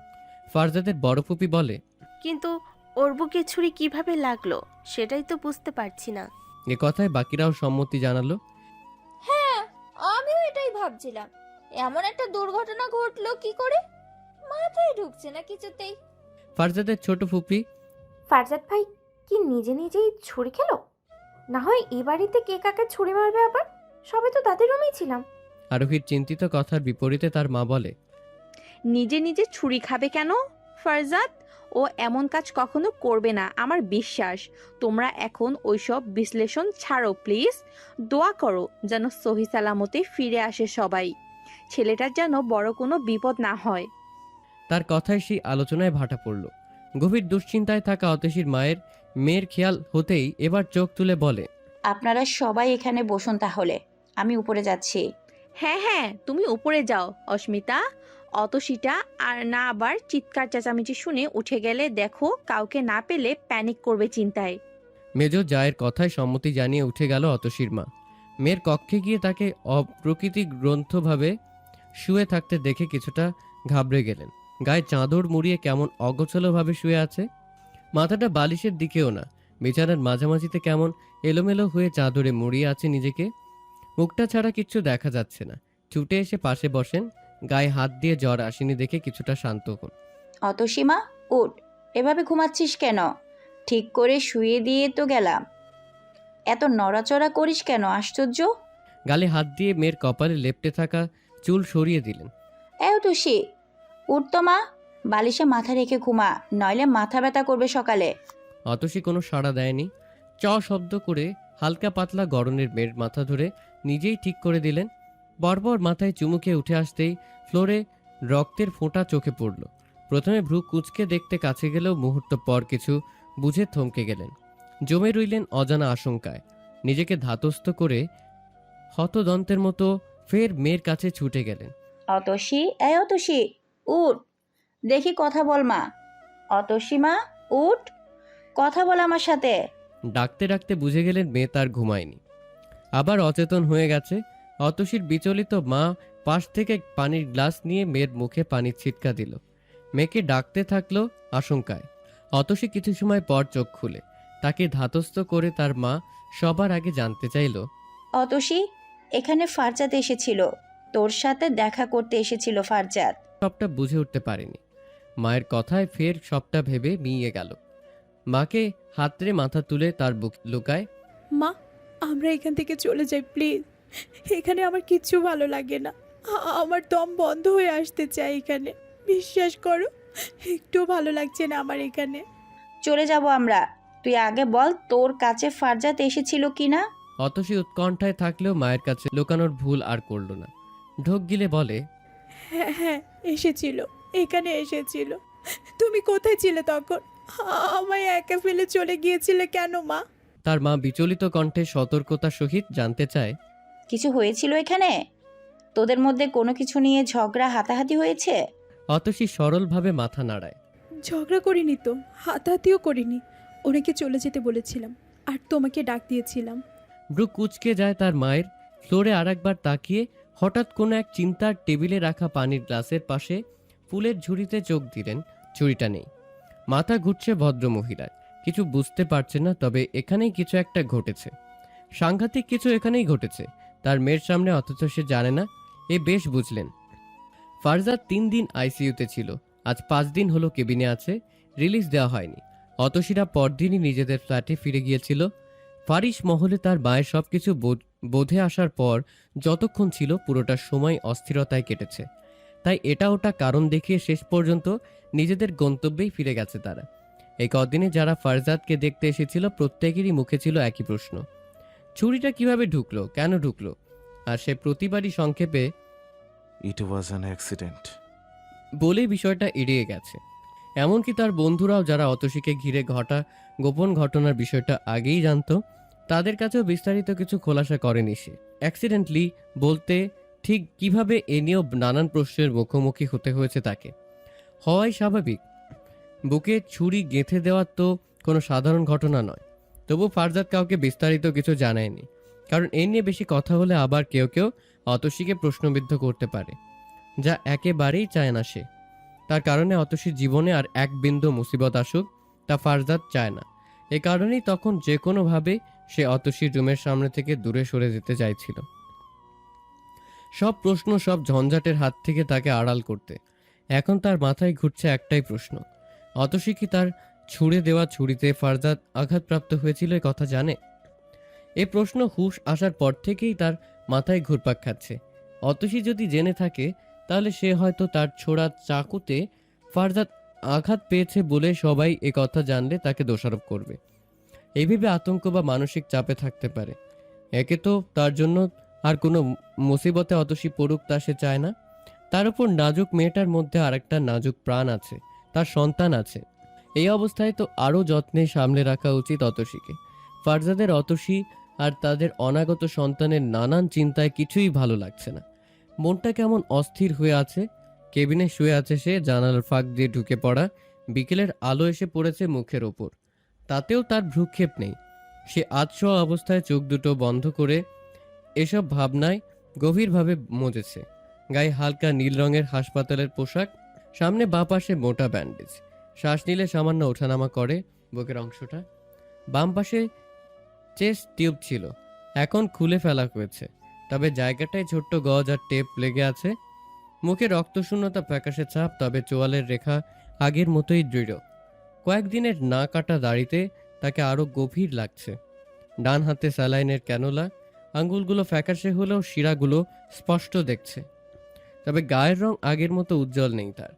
ফারজাদের বড় ফুপি বলে, কিন্তু ওর বুকে ছুরি কিভাবে লাগলো সেটাই তো বুঝতে পারছি না। এ কথায় বাকিরাও সম্মতি জানালো। হ্যাঁ, আমিও এটাই ভাবছিলাম, এমন একটা দুর্ঘটনা ঘটলো কি করে, মাথায় ঢুকছে না কিছুতেই। ফারজাদের ছোট ফুপি, ফারজাদ ভাই কি নিজে নিজেই ছুরি খেলো? না হয় এই বাড়িতে কে কাকে ছুরি মারবে আবার? সবে তো তাদের রুমেই ছিলাম। আরোহীর চিন্তিত কথার বিপরীতে তার মা বলে, নিজে নিজে ছুরি খাবে কেন ফারজাদ? ও এমন কাজ কখনো করবে না আমার বিশ্বাস। তোমরা এখন ওইসব বিশ্লেষণ ছাড়ো প্লিজ। দোয়া করো যেন সহি সালামতে ফিরে আসে সবাই, ছেলেটার যেন বড় কোনো বিপদ না হয়। তার কথায় সেই আলোচনায় ভাটা পড়ল। গভীর দুশ্চিন্তায় থাকা অতসীর মায়ের মেয়ের খেয়াল হতেই এবার চোখ তুলে বলে, আপনারা সবাই এখানে বসুন তাহলে, আমি উপরে যাচ্ছি। হ্যাঁ হ্যাঁ, তুমি উপরে যাও অস্মিতা। অতসীটা আর না আবার চিৎকার চেঁচামেচি শুনে উঠে গেলে দেখো কাউকে না পেলে প্যানিক করবে চিন্তায়। মেজ জায়ের কথায় সম্মতি জানিয়ে উঠে গেল অতসীর মা। মেয়ের কক্ষে গিয়ে তাকে অপ্রকৃতি গ্রন্থভাবে শুয়ে থাকতে দেখে কিছুটা ঘাবড়ে গেলেন। গায়ে চাদর মুড়িয়ে কেমন অগোছালোভাবে শুয়ে আছে, মাথাটা বালিশের দিকেও না, বিছানার মাঝামাঝিতে কেমন এলোমেলো হয়ে চাদরে মুড়িয়ে আছে নিজেকে। মুখটা ছাড়া কিচ্ছু দেখা যাচ্ছে না। ছুটে এসে পাশে বসেন, গায়ে হাত দিয়ে জ্বর আসেনি দেখে কিছুটা শান্ত হন। অতসীমা উঠ, এভাবে ঘুমাচ্ছিস কেন? ঠিক করে শুয়ে দিয়ে তো গেলাম, এত নড়াচড়া করিস কেন? আশ্চর্য। গালে হাত দিয়ে মেয়ের কপালে লেপ্টে থাকা চুল সরিয়ে দিলেন। অতসী উঠ তো মা, বালিশে মাথা রেখে ঘুমা, নইলে মাথা ব্যথা করবে সকালে। অতসী কোনো সাড়া দেয়নি। শব্দ করে হালকা পাতলা গড়নের মেয়ের মাথা ধরে নিজেই ঠিক করে দিলেন। বর্বর মাথায় চুমুকে উঠে আসতেই ফ্লোরে রক্তের ফোঁটা চোখে পড়ল। প্রথমে ভ্রু কুঁচকে দেখতে কাছে গেলেও মুহূর্ত পর কিছু বুঝে থমকে গেলেন। জমে রইলেন অজানা আশঙ্কায়। নিজেকে ধাতস্থ করে হতদন্তের মতো ফের মেয়ের কাছে ছুটে গেলেন। অতসী অতসী উঠ, দেখি কথা বল মা। অতসীমা উঠ, কথা বল আমার সাথে। ডাকতে ডাকতে বুঝে গেলেন মেয়ে তার ঘুমায়নি, আবার অচেতন হয়ে গেছে। অতসীর বিচলিত মা পাশ থেকে পানির গ্লাস নিয়ে মেয়ের মুখে পানির ছিটকা দিল। মেয়েকে ডাকতে থাকলো আশঙ্কায়। অতসী কিছু সময় পর চোখ খুলে তাকে ধাতস্থ করে তার মা সবার আগে জানতে চাইল, অতসী, এখানে ফারজাদ এসেছিল, তোর সাথে দেখা করতে এসেছিল ফারজাদ। সবটা বুঝে উঠতে পারেনি। মায়ের কথায় ফের সবটা ভেবে মিইয়ে গেল। মাকে হাতড়ে মাথা তুলে তার বুক লুকায়। মা, আমরা এখান থেকে চলে যাই প্লিজ। এখানে আমার কিচ্ছু ভালো লাগে না। আমার দম বন্ধ হয়ে আসতে চাই এখানে। বিশ্বাস করো, একটু ভালো লাগছে না আমার এখানে। চলে যাব আমরা, তুই আগে বল তোর কাছে ফারজাদ এসেছিল কিনা। অতসী উৎকণ্ঠায় থাকলেও মায়ের কাছে লুকানোর ভুল আর করল না। ঢোক গিলে বলে, হ্যাঁ হ্যাঁ এসেছিল, এখানে এসেছিল। তুমি কোথায় ছিলে তখন? আমায় একা ফেলে চলে গিয়েছিলে কেন মা? তার মা বিচলিত কণ্ঠে সতর্কতার সহিত জানতে চায়, কিছু হয়েছিল এখানে? তোদের মধ্যে কোনো কিছু নিয়ে ঝগড়া হাতাহাতি হয়েছে? অতসী সরলভাবে মাথা নাড়ায়। ঝগড়া করিনি তো, হাতাহাতিও করিনি। ওনাকে চলে যেতে বলেছিলাম আর তোমাকে ডাক দিয়েছিলাম। ব্রু কুচকে যায় তার মায়ের। ফ্লোরে আরেকবার তাকিয়ে হঠাৎ কোনো এক চিন্তার টেবিলে রাখা পানির গ্লাসের পাশে ফুলের ঝুড়িতে চোখ দিলেন। ঝুড়িটা নেই। মাথা ঘুরছে ভদ্রমহিলার। কিছু বুঝতে পারছে না, তবে এখানেই কিছু একটা ঘটেছে। সাংঘাতিক কিছু এখানেই ঘটেছে তার মেয়ের সামনে, অথচ সে জানে না। এ বেশ বুঝলেন। ফারজাদ 3 দিন আইসিইউতে ছিল, আজ 5 দিন হলো কেবিনে আছে, রিলিজ দেওয়া হয়নি। অতসীরা পরদিনই নিজেদের ফ্ল্যাটে ফিরে গিয়েছিল। ফারিস মহলে তার মায়ের সবকিছু বোধে আসার পর যতক্ষণ ছিল পুরোটা সময় অস্থিরতায় কেটেছে। তাই এটা ওটা কারণ দেখিয়ে শেষ পর্যন্ত নিজেদের গন্তব্যেই ফিরে গেছে তারা। এই কদিনে যারা ফারজাদকে দেখতে এসেছিল প্রত্যেকেরই মুখে ছিল একই প্রশ্ন, ছুরিটা কিভাবে ঢুকলো, কেন ঢুকলো? আর সে প্রতিবারই সংক্ষেপে ইট ওয়াজ অ্যান অ্যাক্সিডেন্ট বলে বিষয়টা এড়িয়ে গেছে। এমনকি তার বন্ধুরাও যারা অতসীকে ঘিরে ঘটা গোপন ঘটনার বিষয়টা আগেই জানতো, তাদের কাছেও বিস্তারিত কিছু খোলাসা করেনি সে। অ্যাক্সিডেন্টলি বলতে ঠিক কিভাবে এ নিয়েও নানান প্রশ্নের মুখোমুখি হতে হয়েছে তাকে। হওয়াই স্বাভাবিক। বুকে ছুরি গেঁথে দেওয়া তো কোনো সাধারণ ঘটনা নয়। তবু ফারজাদ কাউকে বিস্তারিত কিছু জানায়নি, কারণ এই নিয়ে বেশি কথা হলে আবার কেউ কেউ অতসীকে প্রশ্নবিদ্ধ করতে পারে, যা একেবারেই চায় না সে। তার কারণে অতসীর জীবনে আর এক বিন্দু মুসিবত আসুক তা ফারজাদ চায় না। এ কারণেই তখন যে কোনোভাবে সে অতসীর রুমের সামনে থেকে দূরে সরে যেতে চাইছিল, সব প্রশ্ন সব ঝঞ্ঝাটের হাত থেকে তাকে আড়াল করতে। এখন তার মাথায় ঘুরছে একটাই প্রশ্ন, অতসী কি তার ছুঁড়ে দেওয়া ছুরিতে ফারজাদ আঘাতপ্রাপ্ত হয়েছিল এ কথা জানে? এ প্রশ্ন হুঁশ আসার পর থেকেই তার মাথায় ঘুরপাক খাচ্ছে। অতসী যদি জেনে থাকে তাহলে সে হয়তো তার ছোড়া চাকুতে ফারজাদ আঘাত পেয়েছে বলে সবাই এ কথা জানলে তাকে দোষারোপ করবে। এই ভেবে আতঙ্ক বা মানসিক চাপে থাকতে পারে। একে তো তার জন্য আর কোনো মুসিবতে অতসী পড়ুক তা সে চায় না, তার উপর নাজুক মেয়েটার মধ্যে আরেকটা নাজুক প্রাণ আছে, তার সন্তান আছে। এই অবস্থায় তো আরও যত্নে সামলে রাখা উচিত অতসীকে। ফারজাদের অতসী আর তাদের অনাগত সন্তানের নানান চিন্তায় কিছুই ভালো লাগছে না। মনটা কেমন অস্থির হয়ে আছে। কেবিনে শুয়ে আছে সে, জানালার ফাঁক দিয়ে ঢুকে পড়া বিকেলের আলো এসে পড়েছে মুখের ওপর, তাতেও তার ভ্রুক্ষেপ নেই। সে আধশোয়া অবস্থায় চোখ দুটো বন্ধ করে এসব ভাবনায় গভীরভাবে মজেছে। গায়ে হালকা নীল রঙের হাসপাতালের পোশাক, সামনে বাঁ পাশে মোটা ব্যান্ডেজ, শ্বাস নিলে সামান্য ওঠানামা করে বুকের অংশটা। বাম পাশে চেস্ট টিউব ছিল, এখন খুলে ফেলা হয়েছে, তবে জায়গাটায় ছোট্ট গজ আর টেপ লেগে আছে। মুখে রক্তশূন্যতা ফ্যাকাশে ছাপ, তবে চোয়ালের রেখা আগের মতোই দৃঢ়। কয়েকদিনের না কাটা দাড়িতে তাকে আরও গভীর লাগছে। ডান হাতে স্যালাইনের ক্যানোলা, আঙ্গুলগুলো ফ্যাকাশে হলেও শিরাগুলো স্পষ্ট দেখছে। তবে গায়ের রং আগের মতো উজ্জ্বল নেই তার,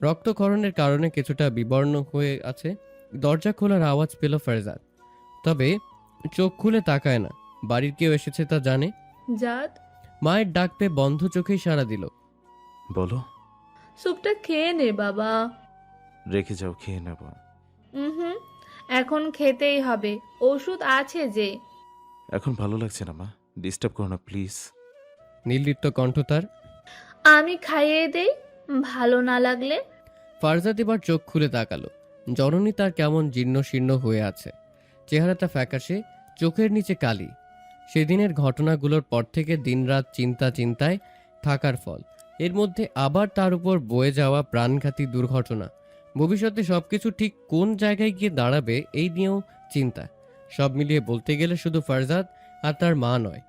রক্তক্ষরণের কারণে কিছুটা বিবর্ণ হয়ে আছে। দরজা খোলার আওয়াজ পেল ফারজাদ, তবে চোখ খুলে তাকায় না। বাড়ির কেউ এসেছে তা জানে। জাদ, মায়ের ডাক পেয়ে বন্ধ চোখেই সাড়া দিল। বলো। স্যুপটা খেয়ে নে বাবা। রেখে যাও, খেয়ে নেব। হুম, এখন খেতেই হবে, ওষুধ আছে যে। এখন ভালো লাগছে না মা, ডিস্টার্ব করো না প্লিজ। নির্লিপ্ত কণ্ঠ তার। আমি খাইয়ে দেই, ভালো না লাগলে। ফারজাদ এবার চোখ খুলে তাকালো। জননী তার কেমন জীর্ণ শীর্ণ হয়ে আছে, চেহারাটা ফ্যাকাশে, চোখের নিচে কালি। সেদিনের ঘটনাগুলোর পর থেকে দিনরাত চিন্তায় থাকার ফল। এর মধ্যে আবার তার উপর বয়ে যাওয়া প্রাণঘাতী দুর্ঘটনা। ভবিষ্যতে সবকিছু ঠিক কোন জায়গায় গিয়ে দাঁড়াবে এই নিয়েও চিন্তা। সব মিলিয়ে বলতে গেলে শুধু ফারজাদ আর তার মা নয়,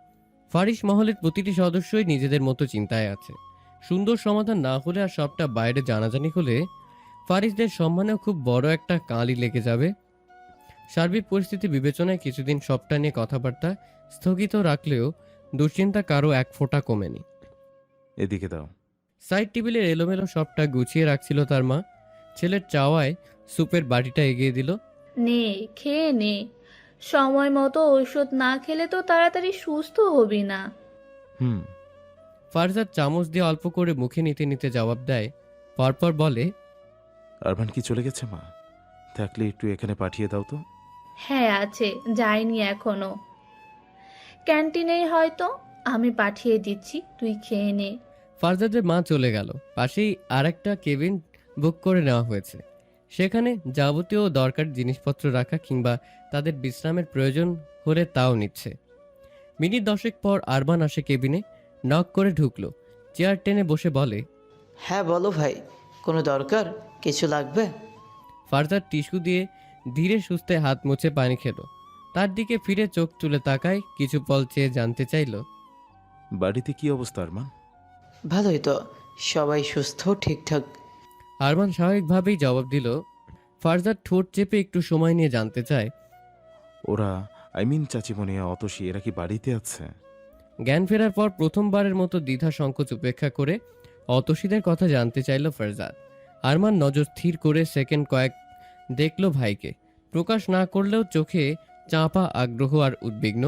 ফারিস মহলের প্রতিটি সদস্যই নিজেদের মতো চিন্তায় আছে। সুন্দর সমাধান না হলে আর সবটা বাইরে জানাজানি হলে ফারিসদের সম্মানেও খুব বড় একটা কাঁলি লেগে যাবে। সার্বিক পরিস্থিতি বিবেচনায় কিছুদিন সবটা নিয়ে কথাবার্তা স্থগিত রাখলেও দুশ্চিন্তা কারো এক ফোঁটা কমেনি। এদিকে দাও। সাইড টেবিলের এলোমেলো সবটা গুছিয়ে রাখছিল তার মা। ছেলের চাওয়ায় স্যুপের বাটিটা এগিয়ে দিল। নে, খেয়ে নে, সময় মতো ঔষধ না খেলে তো তাড়াতাড়ি সুস্থ হবি না। হুম। ফারজাদ চামচ দিয়ে অল্প করে মুখে নিতে নিতে জবাব দেয়, পরপর বলে, আরমান কি চলে গেছে মা? থাকলে একটু এখানে পাঠিয়ে দাও তো। হ্যাঁ আছে, যাইনি এখনো, ক্যান্টিনেই হয়তো, আমি পাঠিয়ে দিচ্ছি, তুই খেয়ে নে। ফারজাদের মা চলে গেল। পাশেই আরেকটা কেবিন বুক করে নেওয়া হয়েছে, সেখানে যাবতীয় দরকার জিনিসপত্র রাখা কিংবা তাদের বিশ্রামের প্রয়োজন হলে তাও নিচ্ছে। মিনিট 10 পর আরমান আসে কেবিনে, নক করে ঢুকলো, চেয়ার টেনে বসে বলে, হ্যাঁ বলো ভাই, কোনো দরকার, কিছু লাগবে? ফারজাদ টিস্যু দিয়ে ধীরে সুস্থে হাত মুছে পানি খেলো। তার দিকে ফিরে চোখ তুলে তাকায়, কিছু পল চেয়ে জানতে চাইল, বাড়িতে কি অবস্থা আরমান? ভালোই তো, সবাই সুস্থ ঠিকঠাক। আরমান স্বাভাবিকভাবেই জবাব দিল। ফারজাদ ঠোঁট চেপে একটু সময় নিয়ে জানতে চায়, ওরা চাচিমণি অতসী এরা কি বাড়িতে আছে? জ্ঞান ফেরার পর প্রথমবারের মতো দ্বিধা সংকোচ উপেক্ষা করে অতসীদের কথা জানতে চাইল ফারজাদ। আরমান নজর স্থির করে সেকেন্ড কয়েক দেখল ভাইকে, প্রকাশ না করলেও চোখে চাপা আগ্রহ আর উদ্বিগ্ন।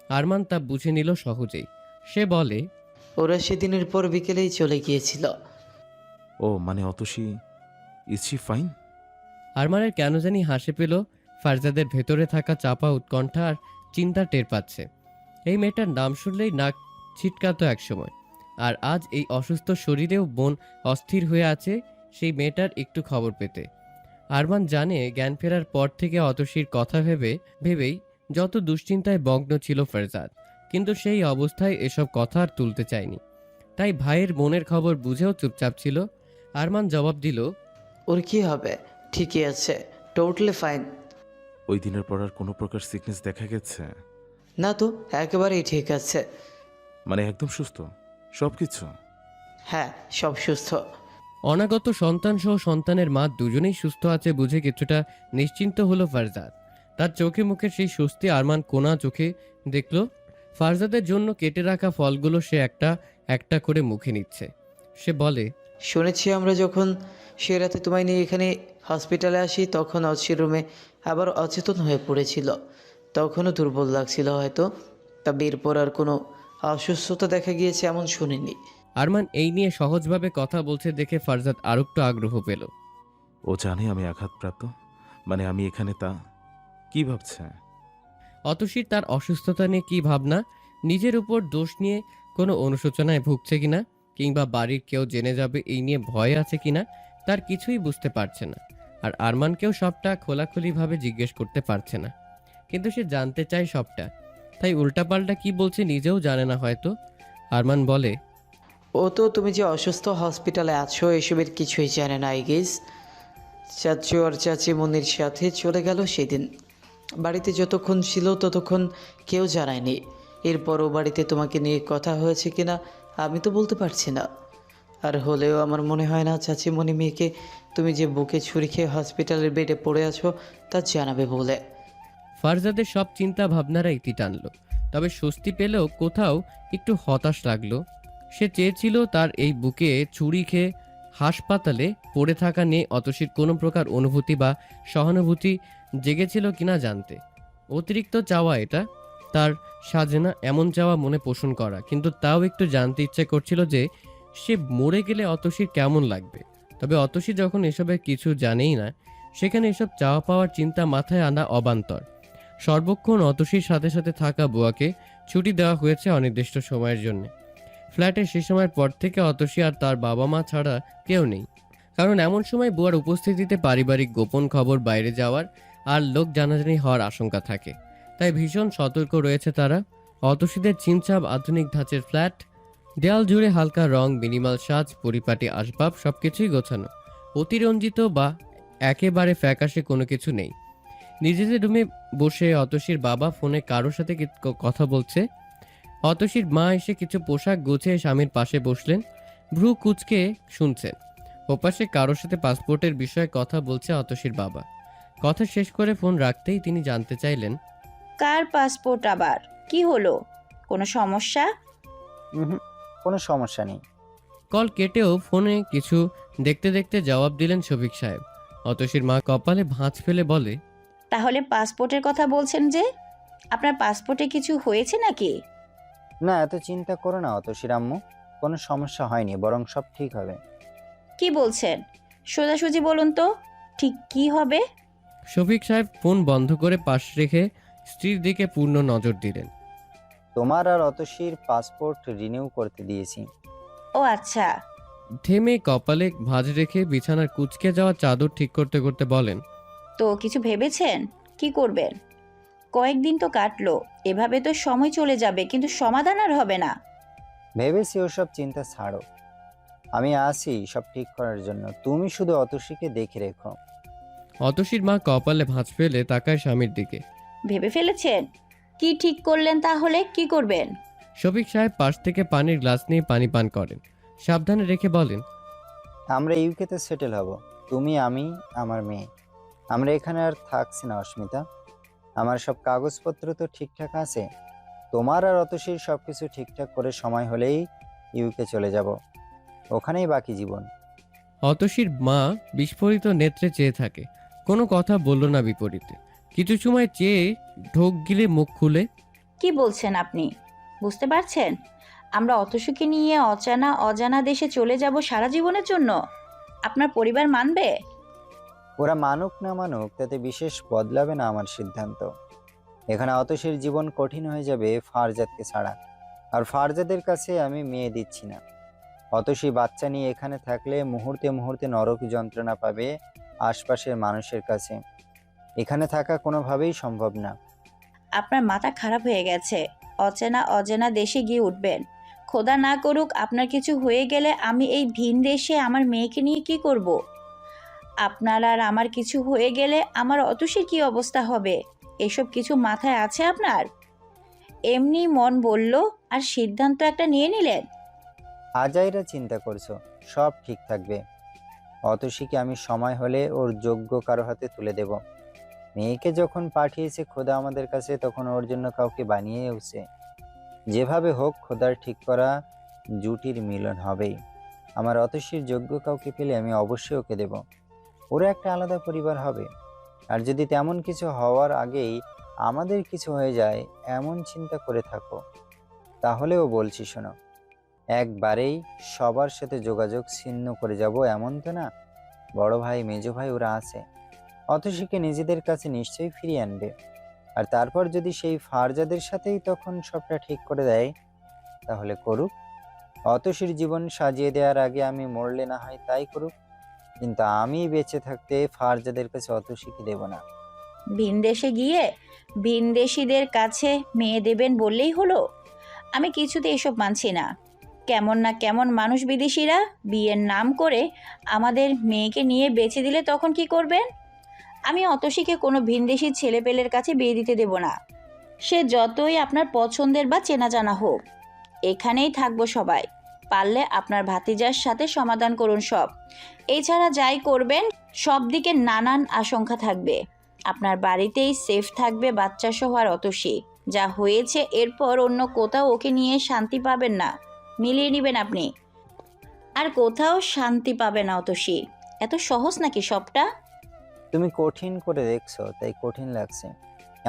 আরমান তা বুঝে নিল সহজেই। সে বলে, ওরা সেদিনের পর বিকেলেই চলে গিয়েছিল। ও মানে অতসী, ইজ শি ফাইন? আরমানের কেন জানি হাসি পেল। ফারজাদের ভেতরে থাকা চাপা উৎকণ্ঠা আর চিন্তা টের পাচ্ছে। এই মেয়েটার নাম শুনলেই নাক ছিটকাতো একসময়, আর আজ এই অসুস্থ শরীরেও মন অস্থির হয়ে আছে সেই মেয়েটার একটু খবর পেতে। আরমান জানে জ্ঞান ফেরার পর থেকে অতসীর কথা ভেবেই যত দুশ্চিন্তায় মগ্ন ছিল ফারজাদ, কিন্তু সেই অবস্থায় এসব কথা আর তুলতে চায়নি। তাই ভাইয়ের মনের খবর বুঝেও চুপচাপ ছিল। আরমান জবাব দিল, ওর কি হবে? ঠিকই আছে, টোটালি ফাইন। ওই দিনের পর আর কোনো প্রকার সিকনেস দেখা গেছে? না তো, একেবারেই ঠিক আছে। মানে একদম সুস্থ সব কিছু? হ্যাঁ, সব সুস্থ। অনাগত সন্তান সহ সন্তানের মা দুজনেই সুস্থ আছে বুঝে কিছুটা নিশ্চিন্ত হলো ফারজাদ। তার চোখে মুখে সেই স্বস্তি আরমান কোনা চোখে দেখল। ফারজাদের জন্য কেটে রাখা ফলগুলো সে একটা একটা করে মুখে নিচ্ছে। সে বলে, শুনেছি আমরা যখন সে রাতে তোমায় নিয়ে এখানে হসপিটালে আসি তখন অচির রুমে আবার অচেতন হয়ে পড়েছিল। তখনও দুর্বল লাগছিল হয়তো, তবে এরপর আর কোনো অসুস্থতা দেখা গিয়েছে এমন শুনিনি। আরমান এই নিয়ে সহজভাবে কথা বলছে দেখে ফারজাদ আরেকটু আগ্রহ পেল। ও জানে আমি আঘাতপ্রাপ্ত, মানে আমি এখানে, তা কি ভাবছে? অতসীর তার অসুস্থতা নিয়ে কি ভাবনা, নিজের উপর দোষ নিয়ে কোনো অনুশোচনায় ভুগছে কিনা, কিংবা বাড়ির কেউ জেনে যাবে এই নিয়ে ভয় আছে কিনা, তার কিছুই বুঝতে পারছে না। আর আরমানকেও সবটা খোলাখুলিভাবে জিজ্ঞেস করতে পারছে না, কিন্তু সে জানতে চায় সবটা। তাই উল্টাপাল্টা কি বলছে নিজেও জানে না হয়তো। আরমান বলে, ও তো তুমি যে অসুস্থ হসপিটালে আছো এসবের কিছুই জানে না। আই গেস চাচু আর চাচিমণির সাথে চলে গেল সেদিন। বাড়িতে যতক্ষণ ছিল ততক্ষণ কেউ জানায়নি। এরপরও বাড়িতে তোমাকে নিয়ে কথা হয়েছে কিনা আমি তো বলতে পারছি না। আর হলেও আমার মনে হয় না চাচিমণি মেয়েকে তুমি যে বুকে ছুরি খেয়ে হসপিটালের বেডে পড়ে আছো তা জানাবে বলে। ফারজাদের সব চিন্তা ভাবনারা ইতি টানল, তবে স্বস্তি পেলেও কোথাও একটু হতাশ লাগলো। সে চেয়েছিল তার এই বুকে ছুরি খেয়ে হাসপাতালে পড়ে থাকা নিয়ে অতসীর কোনো প্রকার অনুভূতি বা সহানুভূতি জেগেছিল কিনা জানতে। অতিরিক্ত চাওয়া এটা, তার সাজে না এমন চাওয়া মনে পোষণ করা, কিন্তু তাও একটু জানতে ইচ্ছে করছিল যে সে মরে গেলে অতসীর কেমন লাগবে। তবে অতসী যখন এসবের কিছু জানেই না, সেখানে এসব চাওয়া পাওয়ার চিন্তা মাথায় আনা অবান্তর। সর্বক্ষণ অতসীর সাথে সাথে থাকা বুয়াকে ছুটি দেওয়া হয়েছে অনির্দিষ্ট সময়ের জন্য। ফ্ল্যাটে সে সময়ের পর থেকে অতসী আর তার বাবা মা ছাড়া কেউ নেই, কারণ এমন সময় বুয়ার উপস্থিতিতে পারিবারিক গোপন খবর বাইরে যাওয়ার আর লোক জানাজানি হওয়ার আশঙ্কা থাকে। তাই ভীষণ সতর্ক রয়েছে তারা। অতসীদের ছিমছাম আধুনিক ধাঁচের ফ্ল্যাট, দেয়াল জুড়ে হালকা রং, মিনিমাল সাজ, পরিপাটি আসবাব, সবকিছুই গোছানো। অতিরঞ্জিত বা একেবারে ফ্যাকাশে কোনো কিছু নেই। নিজেদের রুমে বসে অতসীর বাবা ফোনে কারোর সাথে কথা বলছে। অতসীর মা এসে কিছু পোশাক গুছিয়ে স্বামীর পাশে বসলেন, ভ্রু কুঁচকে শুনছেন। ওপাশে কারোর সাথে পাসপোর্টের বিষয়ে কথা বলছে অতসীর বাবা। কথা শেষ করে ফোন রাখতেই তিনি জানতে চাইলেন, কার পাসপোর্ট আবার? কি হলো? কোনো সমস্যা? কোনো সমস্যা নেই। কল কেটেও ফোনে কিছু দেখতে দেখতে জবাব দিলেন শফিক সাহেব। অতসীর মা কপালে ভাঁজ ফেলে বলে, তাহলে পাসপোর্টের কথা বলছেন যে? আপনার পাসপোর্টে কিছু হয়েছে নাকি? না, এত চিন্তা করো না অতসীর আম্মু, কোনো সমস্যা হয়নি, বরং সব ঠিক হবে। কি বলছেন? সোজাসুজি বলুন তো, ঠিক কি হবে? শফিক সাহেব ফোন বন্ধ করে পাশ রেখে স্ত্রীর দিকে পূর্ণ নজর দিলেন। তোমার আর অতসীর পাসপোর্ট রিনিউ করতে দিয়েছি। ও আচ্ছা। থেমে কপালে ভাঁজ রেখে বিছানার কুঁচকে যাওয়া চাদর ঠিক করতে করতে বলেন, তো কিছু ভেবেছেন কি করবেন? কয়েকদিন তো কাটলো, এভাবে তো সময় চলে যাবে, কিন্তু সমাধান আর হবে না। ভেবেছি ওসব চিন্তা ছাড়ো, আমি আসি সব ঠিক করার জন্য, তুমি শুধু অতসীকে দেখে রেখো। অতসীর মা কপালে ভাঁজ ফেলে তাকায় স্বামীর দিকে। ভেবে ফেলেছেন? কি ঠিক করলেন তাহলে? কি করবেন? শফিক সাহেব পাশ থেকে পানির গ্লাস নিয়ে পানি পান করেন, সাবধানে রেখে বলেন, আমরা ইউকেতে সেটেল হব, তুমি, আমি, আমার মেয়ে। আমরা এখানে আর থাকছি না অস্মিতা। আমার সব কাগজপত্র তো ঠিকঠাক আছে। তোমার আর অতসীর সব কিছু ঠিকঠাক করে সময় হলেই ইউকে চলে যাব, ওখানেই বাকি জীবন। অতসীর মা বিস্ফোরিত নেত্রে চেয়ে থাকে, কোনো কথা বলল না বিপরীতে। কিছু সময় চেয়ে ঢোক গিলে মুখ খুলে, কি বলছেন আপনি? বুঝতে পারছেন? আমরা অতসুখী নিয়ে অজানা দেশে চলে যাব সারা জীবনের জন্য? আপনার পরিবার মানবে? ওরা মানুক না মানুক তাতে বিশেষ বদলাবে না আমার সিদ্ধান্ত। এখানে অতসীর জীবন কঠিন হয়ে যাবে ফারজাদকে ছাড়া, আর ফারজাদের কাছে আমি মেয়ে দিচ্ছি না। অতসী বাচ্চা নিয়ে এখানে থাকলে মুহূর্তে মুহূর্তে নরক যন্ত্রণা পাবে, আশপাশের মানুষের কাছে। এখানে থাকা কোনোভাবেই সম্ভব না। আপনার মাথা খারাপ হয়ে গেছে। অচেনা অজানা দেশে গিয়ে উঠবেন। খোদা না করুক আপনার কিছু হয়ে গেলে আমি এই ভিন দেশে আমার মেয়েকে নিয়ে কি করব? আপনার আর আমার কিছু হয়ে গেলে আমার অতসীর কি অবস্থা হবে? এসব কিছু মাথায় আছে আপনার? এমনি মন বলল আর সিদ্ধান্ত একটা নিয়ে নিলেন। আজাইরা চিন্তা করছো, সব ঠিক থাকবে। অতসীকে আমি সময় হলে ওর যোগ্য কারো হাতে তুলে দেব। মেয়েকে যখন পাঠিয়েছে খোদা আমাদের কাছে, তখন ওর জন্য কাউকে বানিয়েওছে। যেভাবে হোক খোদার ঠিক করা জুটির মিলন হবেই। আমার অতসীর যোগ্য কাউকে পেলে আমি অবশ্যই ওকে দেব। ওরা একটা আলাদা পরিবার হবে। আর যদি তেমন কিছু হওয়ার আগেই আমাদের কিছু হয়ে যায় এমন চিন্তা করে থাকো, তাহলেও বলছি শোনো, একবারেই সবার সাথে যোগাযোগ ছিন্ন করে যাব এমন তো না। বড় ভাই, মেজো ভাই ওরা আছে, অতসীকে নিজেদের কাছে নিশ্চয়ই ফিরিয়ে আনবে। আর তারপর যদি সেই ফারজাদের সাথেই তখন সবটা ঠিক করে দেয়, তাহলে করুক। অতসীর জীবন সাজিয়ে দেওয়ার আগে আমি মরলে না হয় তাই করুক, কিন্তু আমি বেঁচে থাকতে ফারজাদের কাছে অতসীকে দেব না। ভিনদেশে গিয়ে ভিনদেশীদের কাছে মেয়ে দেবেন বললেই হলো? আমি কিছুতে এসব মানছি না। কেমন না কেমন মানুষ বিদেশিরা। বিয়ের নাম করে আমাদের মেয়েকে নিয়ে বেচে দিলে তখন কি করবেন? আমি অতসীকে কোনো ভিনদেশী ছেলেপেলের কাছে বিয়ে দিতে দেব না। সে যতই আপনার পছন্দের বা চেনা জানা হোক, এখানেই থাকবো সবাই। পারলে আপনার ভাতিজার সাথে সমাধান করুন সব। এছাড়া যাই করবেন সব দিকে নানান আশঙ্কা থাকবে। আপনার বাড়িতেই সেফ থাকবে বাচ্চা সহ আর অতসী। যা হয়েছে এরপর অন্য কোথাও ওকে নিয়ে শান্তি পাবেন না। মিলিয়ে নেবেন আপনি, আর কোথাও শান্তি পাবে না অতসী। এত সহজ নাকি সবটা? তুমি কঠিন করে দেখছো তাই কঠিন লাগছে।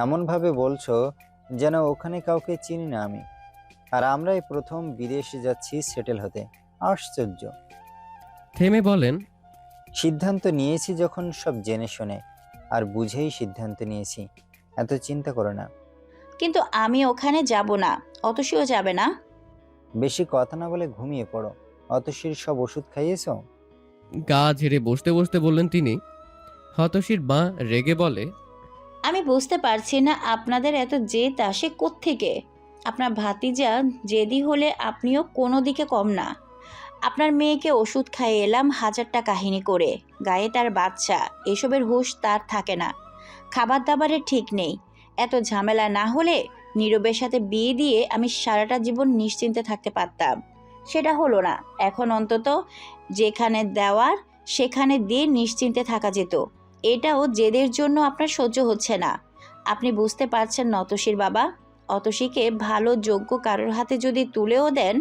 এমনভাবে বলছো যেন ওখানে কাউকে চিনি না আমি, আর আমরাই প্রথম বিদেশে যাচ্ছি সেটেল হতে। আশ্চর্য। থেমে বলেন, সিদ্ধান্ত নিয়েছি যখন সব জেনে শুনে আর বুঝেই সিদ্ধান্ত নিয়েছি, এত চিন্তা করো না। কিন্তু আমি ওখানে যাব না, অতসীও যাবে না। বেশি কথা না বলে ঘুমিয়ে পড়ো। অতসীর সব ওষুধ খাইয়েছো? গা ঝেড়ে বসতে বসতে বললেন তিনি। হতশীর মা রেগে বলে, আমি বুঝতে পারছি না আপনাদের এত জেদ আসে কোত্থেকে। আপনার ভাতিজা জেদি হলে আপনিও কোনো দিকে কম না। আপনার মেয়েকে ওষুধ খাইয়ে এলাম হাজারটা কাহিনী করে, গায়ে তার বাচ্চা, এসবের হুঁশ তার থাকে না। খাবার দাবারের ঠিক নেই। এত ঝামেলা না হলে নীরবের সাথে বিয়ে দিয়ে আমি সারাটা জীবন নিশ্চিন্তে থাকতে পারতাম। সেটা হলো না। এখন অন্তত যেখানে দেওয়ার সেখানে দিয়ে নিশ্চিন্তে থাকা যেত। এটাও জেদের জন্য আপনার সহ্য হচ্ছে না। আপনি বুঝতে পারছেন না অতসীর বাবা? অতসীকে ভালো যোগ্য কারোর হাতে যদি তুলেও দেন,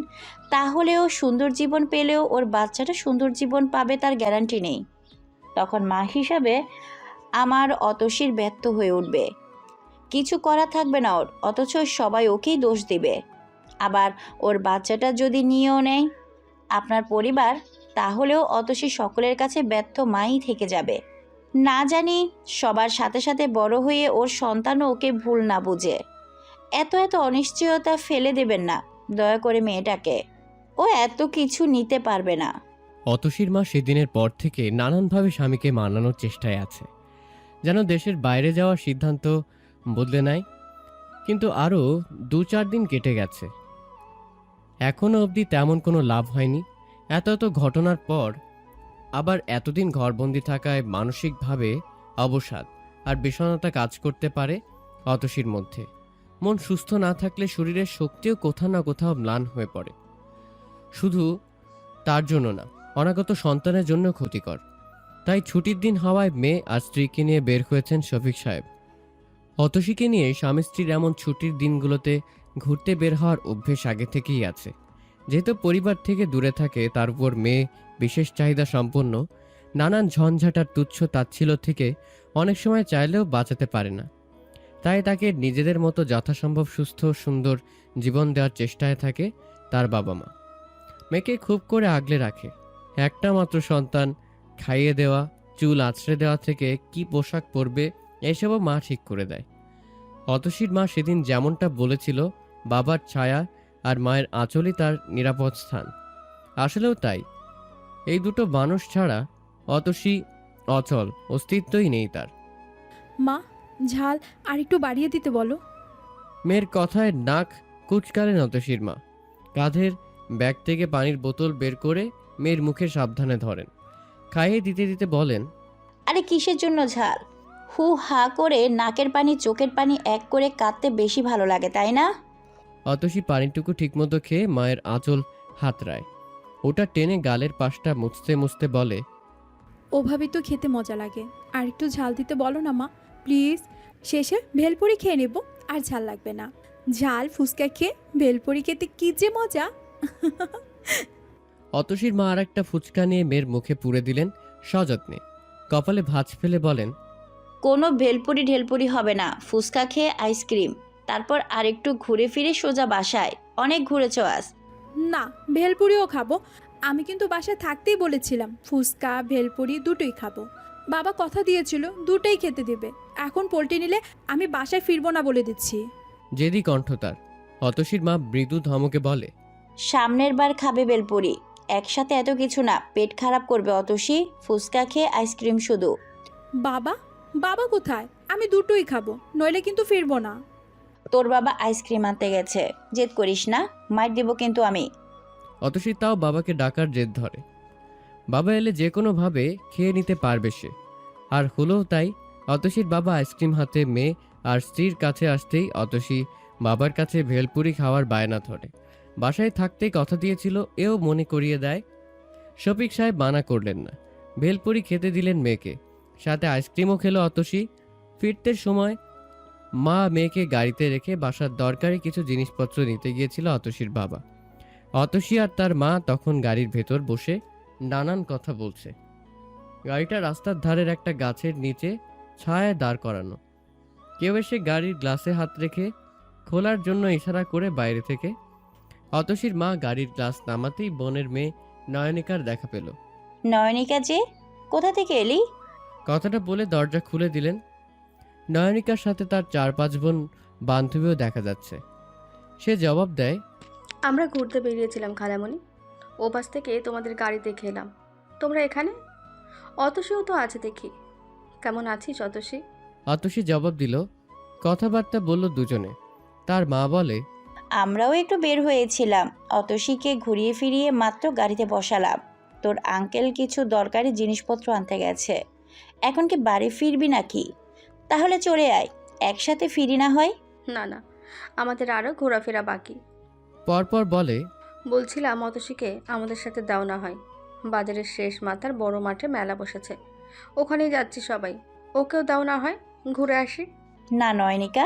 তাহলেও সুন্দর জীবন পেলেও ওর বাচ্চাটা সুন্দর জীবন পাবে তার গ্যারান্টি নেই। তখন মা হিসাবে আমার অতসীর ব্যর্থ হয়ে উঠবে। কিছু করা থাকবে না ওর, অথচ সবাই ওকেই দোষ দিবে। আবার ওর বাচ্চাটা যদি নিয়েও নেয় আপনার পরিবার, তাহলেও অতসী সকলের কাছে ব্যর্থ মাই থেকে যাবে। না জানি সবার সাথে সাথে বড় হয়ে ওর সন্তানও ওকে ভুল না বুঝে। এত এত অনিশ্চয়তা ফেলে দেবেন না দয়া করে মেয়েটাকে। ও এত কিছু নিতে পারবে না। অতসীর মা সেদিনের পর থেকে নানানভাবে স্বামীকে মানানোর চেষ্টায় আছে, যেন দেশের বাইরে যাওয়ার সিদ্ধান্ত বদলে নেয়। কিন্তু আরও 2-4 দিন কেটে গেছে, এখনও অবধি তেমন কোনো লাভ হয়নি। এত এত ঘটনার পর আবার এতদিন ঘরবন্দি থাকায় মানসিকভাবে অবসাদ আর বিষণ্ণতা কাজ করতে পারে অতসীর মধ্যে। মন সুস্থ না থাকলে শরীরের শক্তিও কোথাও না কোথাও ম্লান হয়ে পড়ে। শুধু তার জন্য না, অনাগত সন্তানের জন্য ক্ষতিকর। তাই ছুটির দিন হওয়ায় মেয়ে আর স্ত্রীকে নিয়ে বের হয়েছেন শফিক সাহেব। অতসীকে নিয়ে স্বামী স্ত্রীর এমন ছুটির দিনগুলোতে ঘুরতে বের হওয়ার অভ্যেস আগে থেকেই আছে। যেহেতু পরিবার থেকে দূরে থাকে, তার উপর মেয়ে বিশেষ চাহিদা সম্পন্ন, নানান ঝঞ্ঝাটার তুচ্ছ তাচ্ছিল্য থেকে অনেক সময় চাইলেও বাঁচাতে পারে না। তাই তাকে নিজেদের মতো যথাসম্ভব সুস্থ সুন্দর জীবন দেওয়ার চেষ্টায় থাকে তার বাবা মা। মেয়েকে খুব করে আগলে রাখে। একটা মাত্র সন্তান, খাইয়ে দেওয়া, চুল আঁচড়ে দেওয়া থেকে কি পোশাক পরবে এসবও মা ঠিক করে দেয়। অতসীর মা সেদিন যেমনটা বলেছিল, বাবার ছায়া আর মায়ের আঁচলই তার নিরাপদ স্থান। আসলেও তাই। এই দুটো মানুষ ছাড়া অতসী অচল, অস্তিত্বই নেই তার। মা, ঝাল আর একটু বাড়িয়ে দিতে বলো। মেয়ের কথায় নাক কুচকালেন অতসীর মা। কাঁধের ব্যাগ থেকে পানির বোতল বের করে মেয়ের মুখে সাবধানে ধরেন। খাইয়ে দিতে দিতে বলেন, আরে কিসের জন্য ঝাল? হু হা করে নাকের পানি চোখের পানি এক করে কাঁদতে বেশি ভালো লাগে, তাই না? অতসী পানিটুকু ঠিকমতো খেয়ে মায়ের আঁচল হাতড়ায়। ওটা টেনে গালের পাশটা মুছতে মুছতে বলে, ওভাবে তো খেতে মজা লাগে, আর একটু ঝাল দিতে বলো না মা প্লিজ। শেষে ভেলপুরি খেয়ে নেব, আর ঝাল লাগবে না। ঝাল ফুচকা খেয়ে ভেলপুরি খেতে কি যে মজা। অতসীর মা আর একটা ফুচকা নিয়ে মেয়ের মুখে পুরে দিলেন সযত্নে। কপালে ভাঁজ ফেলে বলেন, কোনো ভেলপুরি ঢেলপুরি হবে না, ফুচকা খেয়ে আইসক্রিম, তারপর আরেকটু ঘুরে ফিরে সোজা বাসায়। অনেক ঘুরেছ আজ। না, ভেলপুরিও খাবো। আমি কিন্তু বাসায় থাকতেই বলেছিলাম ফুচকা ভেলপুরি দুটোই খাবো। বাবা কথা দিয়েছিল দুটোই খেতে দেবে। এখন পোল্টে নিলে আমি বাসায় ফিরবো না বলে দিচ্ছি। জেদি কণ্ঠ তার। অতসীর মা মৃদু ধমকে বলে, সামনের বার খাবে বেলপুরি, একসাথে এত কিছু না, পেট খারাপ করবে অতসী। ফুচকা খেয়ে আইসক্রিম শুধু। বাবা, বাবা কোথায়? আমি দুটোই খাবো, নইলে কিন্তু ফিরবো না। তোর বাবা আইসক্রিম আনতে গেছে, জেদ করিস না, মার দিব কিন্তু আমি। অতসী তাও বাবাকে ডাকার জেদ ধরে। বাবা এলে যে কোনোভাবে খেয়ে নিতে পারবে সে। আর হলোও তাই। অতসীর বাবা আইসক্রিম হাতে মেয়ে আর স্ত্রীর কাছে আসতেই অতসী বাবার কাছে ভেলপুরি খাওয়ার বায়না ধরে। বাসায় থাকতেই কথা দিয়েছিল, এও মনে করিয়ে দেয়। শফিক সাহেব মানা করলেন না, ভেলপুরি খেতে দিলেন মেয়েকে, সাথে আইসক্রিমও খেলো অতসী। ফিরতে সময় মা মেয়েকে গাড়িতে রেখে বাসার দরকারি কিছু জিনিসপত্র নিতে গিয়েছিল অতসীর বাবা। অতসী আর তার মা তখন গাড়ির ভেতর বসে নানান কথা বলছে। গাড়িটা রাস্তার ধারের একটা গাছের নিচে ছায়ায় দাঁড় করানো। কেউ এসে গাড়ির গ্লাসে হাত রেখে খোলার জন্য ইশারা করে বাইরে থেকে। অতসীর মা গাড়ির গ্লাস নামাতেই বোনের মেয়ে নয়নিকার দেখা পেল। নয়নিকা যে, কোথা থেকে এলি? কথাটা বলে দরজা খুলে দিলেন। নয়নিকার সাথে তার 4-5 বোন বান্ধবীও দেখা যাচ্ছে। সে জবাব দেয়, আমরা ঘুরতে বেরিয়েছিলাম খালামণি, ও পাশ থেকে তোমাদের গাড়ি দেখে এলাম। তোমরা এখানে? অতসীও তো আছে দেখি। কেমন আছিস অতসী? অতসী জবাব দিল। কথাবার্তা বলল দুজনে। তার মা বলে, আমরাও একটু বের হয়েছিলাম, অতসীকে ঘুরিয়ে ফিরিয়ে মাত্র গাড়িতে বসালাম। তোর আঙ্কেল কিছু দরকারি জিনিসপত্র আনতে গেছে, এখন কি বাড়ি ফিরবি নাকি? তাহলে চলে আয়, একসাথে ফিরি না হয়। না না, আমাদের আরও ঘোরাফেরা বাকি। পরপর বলে, বলছিলাম অতসীকে আমাদের সাথে দাও না হয়। বাজারের শেষ মাথার বড় মাঠে মেলা বসেছে, ওখানেই যাচ্ছি সবাই। ওকেও দাও না হয়, ঘুরে আসি। না নয়নিকা,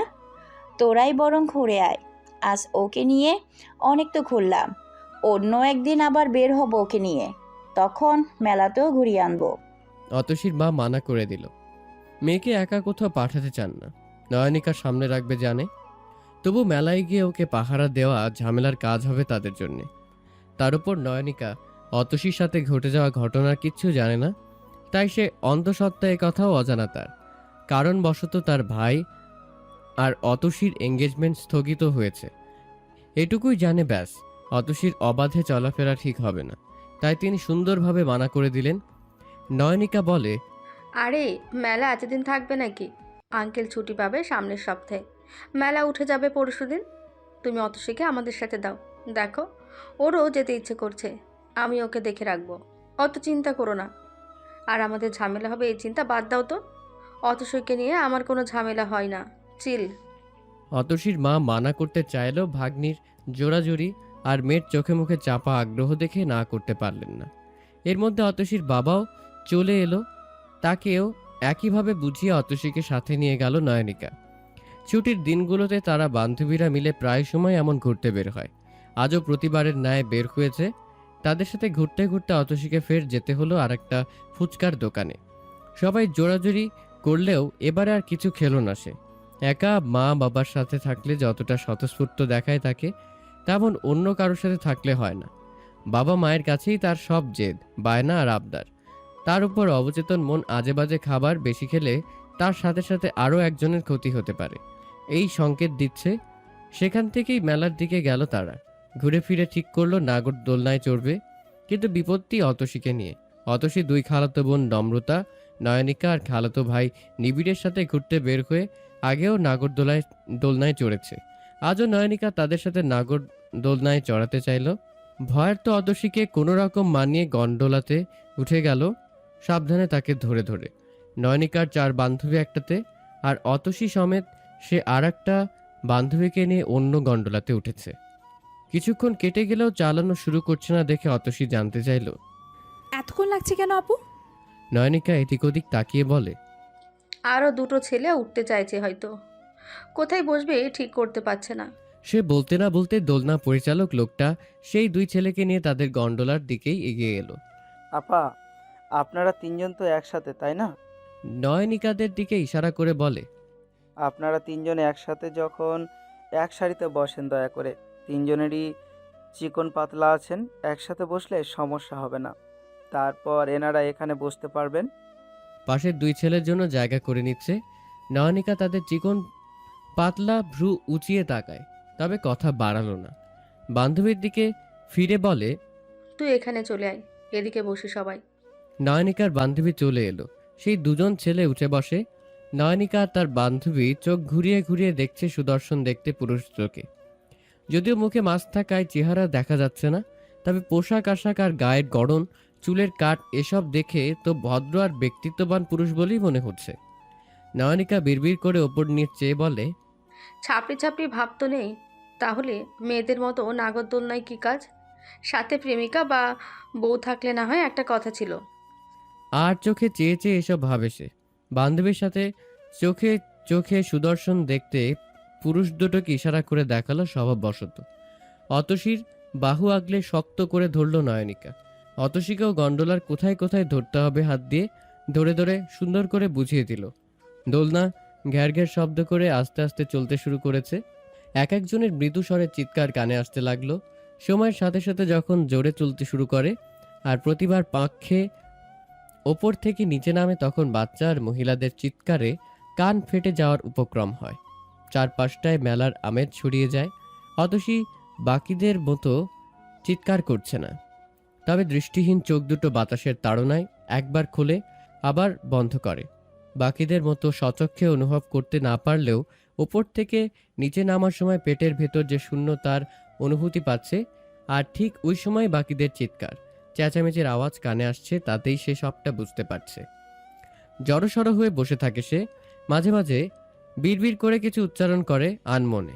তোরাই বরং ঘুরে আয়। আজ ওকে নিয়ে অনেক তো ঘুরলাম, অন্য একদিন আবার বের হব ওকে নিয়ে, তখন মেলাতেও ঘুরিয়ে আনবো। অতসীর মা মানা করে দিল। মেয়েকে একা কোথাও পাঠাতে চান না, নয়নিকার সামনে রাখবে জানে। তবু মেলায় গিয়ে ওকে পাহারা দেওয়া ঝামেলার কাজ হবে তাদের জন্যে। তার উপর নয়নিকা অতসীর সাথে ঘটে যাওয়া ঘটনার কিচ্ছু জানে না, তাই সে অন্তঃসত্ত্বা এ কথাও অজানা তার। কারণবশত তার ভাই আর অতসীর এঙ্গেজমেন্ট স্থগিত হয়েছে, এটুকুই জানে ব্যাস। অতসীর অবাধে চলাফেরা ঠিক হবে না, তাই তিনি সুন্দরভাবে মানা করে দিলেন। নয়নিকা বলে, আরে মেলা এতদিন থাকবে নাকি? আঙ্কেল ছুটি পাবে সামনের সপ্তাহে, মেলা উঠে যাবে পরশুদিন। তুমি অতসীকে আমাদের সাথে দাও, দেখো ওরও যেতে ইচ্ছে করছে, আমি ওকে দেখে রাখবো। অত চিন্তা করো না। আর আমাদের ঝামেলা হবে এই চিন্তা বাদ দাও তো। অতসীকে নিয়ে আমার কোনো ঝামেলা হয় না, চিল। অতসীর মা মানা করতে চাইলেও ভাগ্নির জোরাজুরি আর মেয়ের চোখে মুখে চাপা আগ্রহ দেখে না করতে পারলেন না। এর মধ্যে অতসীর বাবাও চলে এলো, তাকেও একইভাবে বুঝিয়ে অতসীকে সাথে নিয়ে গেল নয়নিকা। ছুটির দিনগুলোতে তারা বান্ধবীরা মিলে প্রায় সময় এমন ঘুরতে বের হয়। আজও প্রতিবারের ন্যায় বের হয়েছে। তাদের সাথে ঘুরতে ঘুরতে অতসীকে ফের যেতে হলো আরেকটা ফুচকার দোকানে। সবাই জোরাজুরি করলেও এবারে আর কিছু খেলো না সে। একা মা বাবার সাথে থাকলে যতটা স্বতঃস্ফূর্ত দেখায় তাকে, তেমন অন্য কারোর সাথে থাকলে হয় না। বাবা মায়ের কাছেই তার সব জেদ, বায়না আর আবদার। তার উপর অবচেতন মন আজে বাজে খাবার বেশি খেলে তার সাথে সাথে আরও একজনের ক্ষতি হতে পারে, এই সংকেত দিচ্ছে। সেখান থেকেই মেলার দিকে গেল তারা। ঘুরে ফিরে ঠিক করলো নাগর দোলনায় চড়বে, কিন্তু বিপত্তি অতসীকে নিয়ে। অতসী 2 খালাতো বোন নম্রতা, নয়নিকা আর খালাতো ভাই নিবিড়ের সাথে ঘুরতে বের হয়ে আগেও দোলনায় চড়েছে। আজও নয়নিকা তাদের সাথে দোলনায় চড়াতে চাইল। ভয়ের তো অতসীকে কোনো রকম মানিয়ে গন্ডোলাতে উঠে গেল, সাবধানে তাকে ধরে ধরে। নয়নিকার 4 বান্ধবী একটাতে, আর অতসী সমেত সে আর একটা বান্ধবীকে নিয়ে অন্য গন্ডোলাতে উঠেছে। কিছুক্ষণ কেটে গেলেও চালানো শুরু করছে না দেখে অতসী জানতে চাইল। এতক্ষণ লাগছে কেন আপু? নয়নিকা এদিক ওদিক তাকিয়ে বলে, আরও দুটো ছেলে উঠতে চাইছে হয়তো, কোথায় বসবে ঠিক করতে পারছে না। সে বলতে না বলতে দোলনা পরিচালক লোকটা সেই 2 ছেলেকে নিয়ে তাদের গন্ডোলার দিকেই এগিয়ে এলো। আপা, আপনারা তিনজন তো একসাথে, তাই না? নয়নিকাদের দিকে ইশারা করে বলে, আপনারা তিনজন একসাথে যখন এক সারিতে বসেন, দয়া করে তিনজনেরই চিকন পাতলা আছেন, একসাথে বসলে সমস্যা হবে না। তারপর এনারা এখানে বসতে পারবেন। পাশের 2 ছেলের জন্য জায়গা করে নিচ্ছে। নয়নিকা তাদের চিকন পাতলা ভ্রু উঁচিয়ে তাকায়, তবে কথা বাড়ালো না। বান্ধবীর দিকে ফিরে বলে, তুই এখানে চলে আয়, এদিকে বসে সবাই। নয়নিকার বান্ধবী চলে এলো। সেই 2জন ছেলে উঠে বসে। নয়নিকা আর তার বান্ধবী চোখ ঘুরিয়ে ঘুরিয়ে দেখছে সুদর্শন দেখতে পুরুষ চোখে। যদিও মুখে মাছ থাকায় চেহারা দেখা যাচ্ছে না, তবে পোশাক আশাক আর গায়ের গড়ন, চুলের কাট এসব দেখে তো ভদ্র আর ব্যক্তিত্ববান পুরুষ বলেই মনে হচ্ছে। নয়নিকা বিড়বিড় করে ওপর নিয়ে চেয়ে বলে, ছাপড়ি ছাপড়ি ভাব তো নেই, তাহলে মেয়েদের মতো নাগরদোলনায় কী কাজ? সাথে প্রেমিকা বা বউ থাকলে না হয় একটা কথা ছিল। আর চোখে চেয়ে চেয়ে এসব ভাবে সে। বান্ধবীর সাথে চোখে চোখে সুদর্শন দেখতে পুরুষ দুটোকে ইশারা করে দেখালো স্বভাববশত। অতসীর বাহু আগলে শক্ত করে ধরল নয়নিকা। অতসীকেও গন্ডোলার কোথায় কোথায় ধরতে হবে হাত দিয়ে ধরে ধরে সুন্দর করে বুঝিয়ে দিল। দোলনা ঘ্যার ঘ্যার শব্দ করে আস্তে আস্তে চলতে শুরু করেছে। এক একজনের মৃদু স্বরের চিৎকার কানে আসতে লাগলো। সময়ের সাথে সাথে যখন জোরে চলতে শুরু করে আর প্রতিবার পাঁক খেয়ে ওপর থেকে নিচে নামে, তখন বাচ্চা আর মহিলাদের চিৎকারে কান ফেটে যাওয়ার উপক্রম হয়। চারপাশটায় মেলার আমেজ ছড়িয়ে যায়। অতসী বাকিদের মতো চিৎকার করছে না, তবে দৃষ্টিহীন চোখ দুটো বাতাসের তাড়নায় একবার খুলে আবার বন্ধ করে। বাকিদের মতো সচক্ষে অনুভব করতে না পারলেও ওপর থেকে নিচে নামার সময় পেটের ভেতর যে শূন্যতার অনুভূতি পাচ্ছে, আর ঠিক ওই সময় বাকিদের চিৎকার চেঁচামেচির আওয়াজ কানে আসছে, তাতেই সে সবটা বুঝতে পারছে। জড়সড় হয়ে বসে থাকে সে। মাঝে মাঝে বিড়বিড় করে কিছু উচ্চারণ করে আনমনে।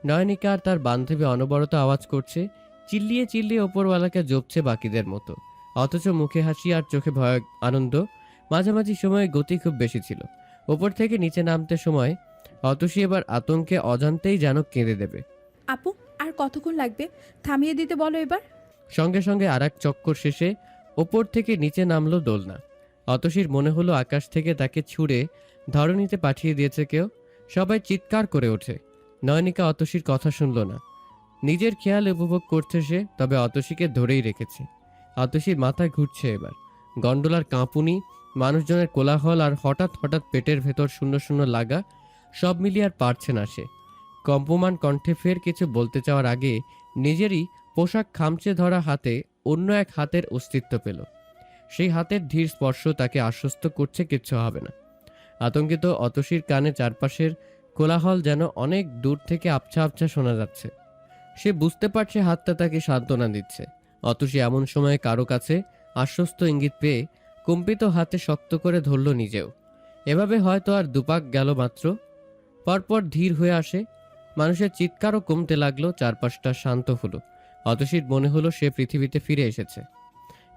নয়নিকা আর তার বান্ধবী অনবরত আওয়াজ করছে, চিল্লিয়ে চিল্লিয়ে ওপরওয়ালাকে জপছে বাকিদের মতো, অথচ মুখে হাসি আর চোখে ভয় আনন্দ। মাঝামাঝি সময়ে গতি খুব বেশি ছিল। ওপর থেকে নিচে নামতে সময় অতসী এবার আতঙ্কে অজান্তেই যেন কেঁদে দেবে। আপু, আর কতক্ষণ লাগবে? থামিয়ে দিতে বলো এবার। সঙ্গে সঙ্গে আর এক চক্কর শেষে ওপর থেকে নিচে নামলো দোলনা। অতসীর মনে হলো আকাশ থেকে তাকে ছুঁড়ে ধরণীতে পাঠিয়ে দিয়েছে কেউ। সবাই চিৎকার করে ওঠে। নয়নিকা অতসীর কথা শুনল না। নিজের খেয়াল উপভোগ করছে সে, তবে অতসীকে ধরেই রেখেছে। অতসীর মাথা ঘুরছে এবার। গন্ডোলার কাঁপুনি, মানুষজনের কোলাহল আর হঠাৎ হঠাৎ পেটের ভেতর শূন্য শূন্য লাগা, সব মিলিয়ে আর পারছে না সে। কম্পমান কণ্ঠে ফের কিছু বলতে চাওয়ার আগে নিজেরই পোশাক খামচে ধরা হাতে অন্য এক হাতের অস্তিত্ব পেল। সেই হাতের ধীর স্পর্শ তাকে আশ্বস্ত করছে কিচ্ছু হবে না। আতঙ্কিত অতসীর কানে চারপাশের কোলাহল যেন অনেক দূর থেকে আবছা আবছা শোনা যাচ্ছে। সে বুঝতে পারছে হাতটা তাকে সান্ত্বনা দিচ্ছে। অতসী এমন সময় কারো কাছে আশ্বস্ত ইঙ্গিত পেয়ে কম্পিত হাতে শক্ত করে ধরল নিজেও। এভাবে হয়তো আর দুপাক গেল মাত্র। পরপর ধীর হয়ে আসে। মানুষের চিৎকারও কমতে লাগলো, চারপাশটা শান্ত হলো। অতসীর মনে হলো সে পৃথিবীতে ফিরে এসেছে।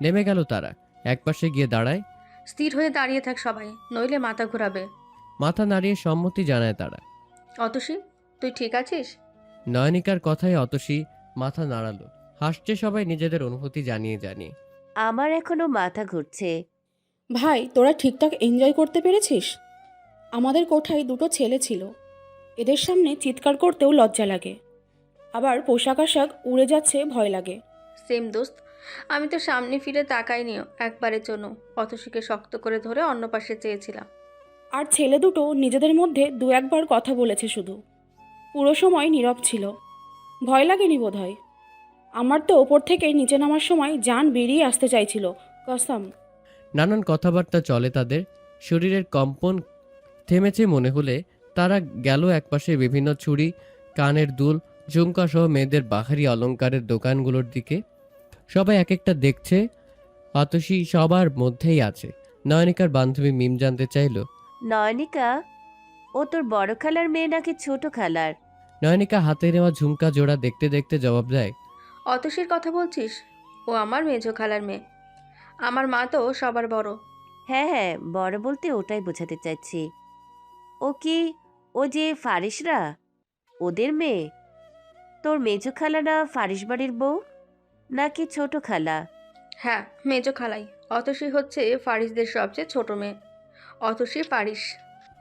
নেমে গেল তারা, একপাশে গিয়ে দাঁড়ায়। স্থির হয়ে দাঁড়িয়ে থাক সবাই, নইলে মাথা ঘোরাবে। মাথা নাড়িয়ে সম্মতি জানায় তারা। অতসী, তুই ঠিক আছিস? নয়নিকার কথায় অতসী মাথা নাড়ালো। হাসছে সবাই নিজেদের অনুভূতি জানিয়ে জানিয়ে। আমার এখনো মাথা ঘুরছে। ভাই, তোরা ঠিকঠাক এনজয় করতে পেরেছিস? আমাদের কোঠায় দুটো ছেলে ছিল, এদের সামনে চিৎকার করতেও লজ্জা লাগে, আবার পোশাক আশাক উড়ে যাচ্ছে ভয় লাগে। সেম দোস্ত, আমি তো সামনে ফিরে তাকাইনিও একবারের জন্য। অতসীকে শক্ত করে ধরে অন্য পাশে চেয়েছিলাম। আর ছেলে দুটো নিজেদের মধ্যে দু একবার কথা বলেছে শুধু, পুরো সময় নীরব ছিল। ভয় লাগেনি বোধহয়। আমার তো ওপর থেকে নিচে নামার সময় জান বেরিয়ে আসতে চাইছিল, কসম। নানান কথাবার্তা চলে তাদের। শরীরের কম্পন থেমেছে মনে হলে তারা গেল একপাশে বিভিন্ন চুড়ি, কানের দুল, ঝুমকা সহ মেয়েদের বাহারি অলংকারের দোকানগুলোর দিকে। সবাই এক একটা দেখছে, অতসী সবার মধ্যেই আছে। নয়নিকার বান্ধবী মিম জানতে চাইল, নয়নিকা, ও তোর বড় খালার মেয়ে নাকি ছোট খালার? নয়নিকা হাতে নেওয়া ঝুমকা জোড়া দেখতে দেখতে জবাব দেয়, অতসীর কথা বলছিস? ও আমার মেজো খালার মেয়ে। আমার মা তো সবার বড়। হ্যাঁ হ্যাঁ, বড় বলতে ওটাই বোঝাতে চাইছি। ও কি, ও যে ফারিসরা, ওদের মেয়ে? তোর মেজো খালা না ফারিস বাড়ির বউ, নাকি ছোট খালা? হ্যাঁ, মেজো খালাই। অতসী হচ্ছে ফারিসদের সবচেয়ে ছোট মেয়ে। অতসী ফারিস।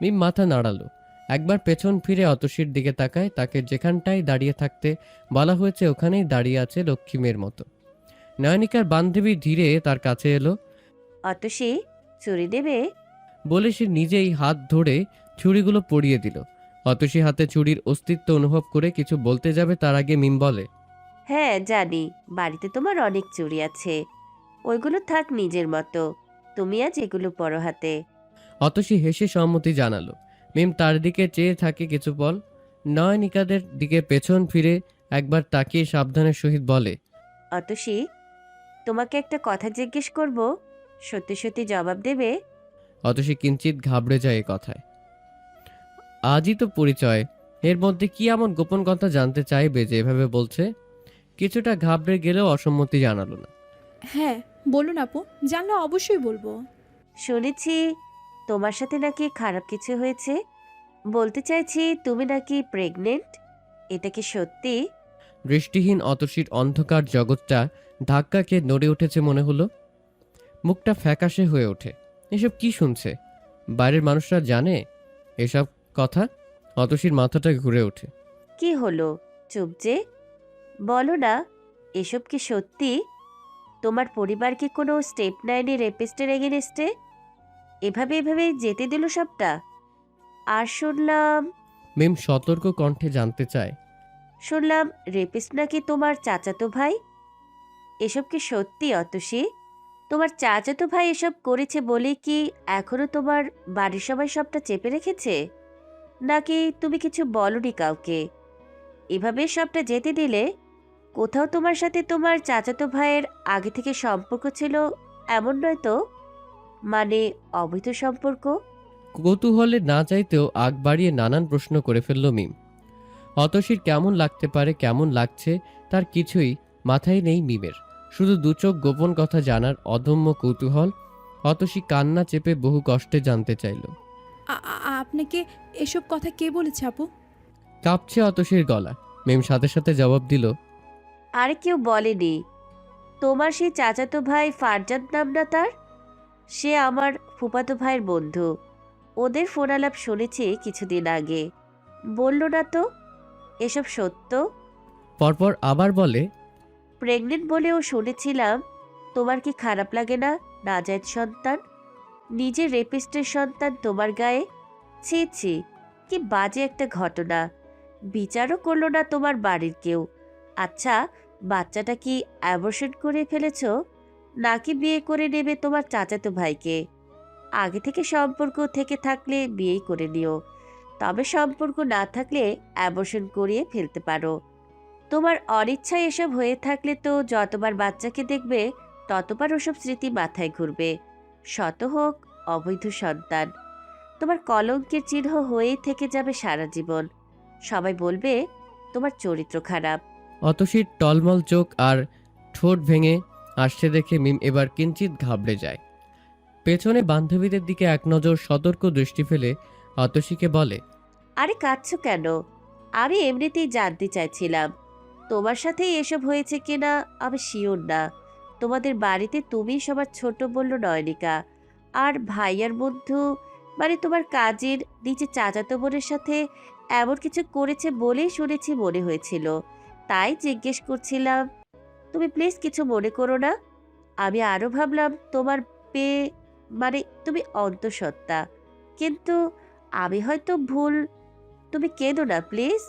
মিম মাথা নাড়ালো। একবার পেছন ফিরে অতসীর দিকে তাকায়। তাকে যেখানটায় দাঁড়িয়ে থাকতে বলা হয়েছে ওখানেই দাঁড়িয়ে আছে লক্ষ্মী মেয়ের মতো। নয়নিকার বান্ধবী ধীরে তার কাছে এলো। অতসী, চুরি দেবে? বলে সে নিজেই হাত ধরে ছুরিগুলো পরিয়ে দিল। অতসী হাতে ছুরির অস্তিত্ব অনুভব করে কিছু বলতে যাবে তার আগে মিম বলে, হ্যাঁ জানি, বাড়িতে তোমার অনেক চুড়ি আছে, ওইগুলো থাক নিজের মতো, তুমি আজ এগুলো পরো হাতে। অতসী হেসে সম্মতি জানালো। মিম তার দিকে চেয়ে থাকে কিছু পল। নয়নিকাদের দিকে পেছন ফিরে একবার তাকিয়ে সাবধানের সহিত বলে, অতসী, তোমাকে একটা কথা জিজ্ঞেস করব, সত্যি সত্যি জবাব দেবে? অতসী কিঞ্চিত ঘাবড়ে যায় এ কথায়। আজই তো পরিচয়, এর মধ্যে কি এমন গোপন কথা জানতে চাইবে যে এভাবে বলছে? কিছুটা ঘাবড়ে গেলেও অসম্মতি জানালো না। হ্যাঁ বলুন আপু, জানলে অবশ্যই বলবো। শুনেছি তোমার সাথে নাকি খারাপ কিছু হয়েছে, বলতে চাইছি তুমি নাকি প্রেগনেন্ট, এটা কি সত্যি? দৃষ্টিহীন অতসীর অন্ধকার জগৎটা ধাক্কা খেয়ে নড়ে উঠেছে মনে হলো। মুখটা ফ্যাকাশে হয়ে ওঠে। এসব কি শুনছে? বাইরের মানুষরা জানে এসব কথা? অতসীর মাথাটা ঘুরে ওঠে। কি হলো, চুপ যে? বলো না, এসব কি সত্যি? তোমার পরিবার কি কোনো স্টেপ নেয়নি রেপিস্টের এগেনস্টে? এভাবে এভাবে যেতে দিল সবটা? আর শুনলাম মিম সতর্ক কণ্ঠে জানতে চায়, শুনলাম রেপিস্ট নাকি তোমার চাচাতো ভাই। এসব কি সত্যি অতসী? তোমার চাচাতো ভাই এসব করেছে বলে কি এখনো তোমার বাড়ির সবাই সবটা চেপে রেখেছে, নাকি তুমি কিছু বলনি কাউকে? এভাবে সবটা যেতে দিলে? কোথাও তোমার সাথে তোমার চাচাতো ভাইয়ের আগে থেকে সম্পর্ক ছিল এমন নয় তো? মানে অবৈধ সম্পর্ক? কৌতূহলে না চাইতেও আগ বাড়িয়ে নানান প্রশ্ন করে ফেলল মিম। অতসীর কেমন লাগতে পারে, কেমন লাগছে তার কিছুই মাথায় নেই মিমের। শুধু দুচোখ গোপন কথা জানার অদম্য কৌতূহল। অতসী কান্না চেপে বহু কষ্টে জানতে চাইল, আপনাকে এসব কথা কে বলেছে আপু? কাঁপছে অতসীর গলা। মিম সাথে সাথে জবাব দিল, আর কেউ বলেনি। তোমার সেই চাচাতো ভাই ফারজাদ নাম না তার? সে আমার ফুফাতো ভাইয়ের বন্ধু। ওদের ফোন আলাপ শুনেছি কিছুদিন আগে। বলল না তো এসব সত্য? পরপর আবার বলে, প্রেগনেন্ট বলেও শুনেছিলাম। তোমার কি খারাপ লাগে না নাজায়েজ সন্তান, নিজের রেপিস্টের সন্তান তোমার গায়ে? ছি ছি, কি বাজে একটা ঘটনা। বিচারও করলো না তোমার বাড়ির কেউ। আচ্ছা, বাচ্চাটা কি অ্যাবর্শন করে ফেলেছ, নাকি বিয়ে করে নেবে তোমার চাচাতো ভাইকে? আগে থেকে সম্পর্ক থেকে থাকলে বিয়েই করে নিও, তবে সম্পর্ক না থাকলে অ্যাবর্শন করিয়ে ফেলতে পারো। তোমার অনিচ্ছায় এসব হয়ে থাকলে তো যতবার বাচ্চাকে দেখবে ততবার ওসব স্মৃতি মাথায় ঘুরবে। শত হোক অবৈধ সন্তান, তোমার কলঙ্কের চিহ্ন হয়েই থেকে যাবে সারা জীবন। সবাই বলবে তোমার চরিত্র খারাপ। অতসীর টলমল চোখ আর ঠোঁট ভেঙে আসছে দেখে মিম এবার কিঞ্চিত ঘাবড়ে যায়। পেছনে বান্ধবীদের দিকে এক নজর সতর্ক দৃষ্টি ফেলে অতসীকে বলে, আরে কাঁদছো কেন? আমি এমনিতেই জানতে চাইছিলাম তোমার সাথে এসব হয়েছে কিনা। আমি শিওর না। তোমাদের বাড়িতে তুমি সবার ছোট বলল নয়নিকা, আর ভাইয়ার বন্ধু মানে তোমার কাজের নিচে চাচাতো বোনের সাথে এমন কিছু করেছে বলেই শুনেছি মনে হয়েছিল, তাই জিজ্ঞেস করছিলাম। তুমি প্লিজ কিছু মনে করো না। আমি আরও ভাবলাম তোমার পেয়ে মানে তুমি অন্তঃসত্ত্বা, কিন্তু আমি হয়তো ভুল। তুমি কেঁদো না প্লিজ।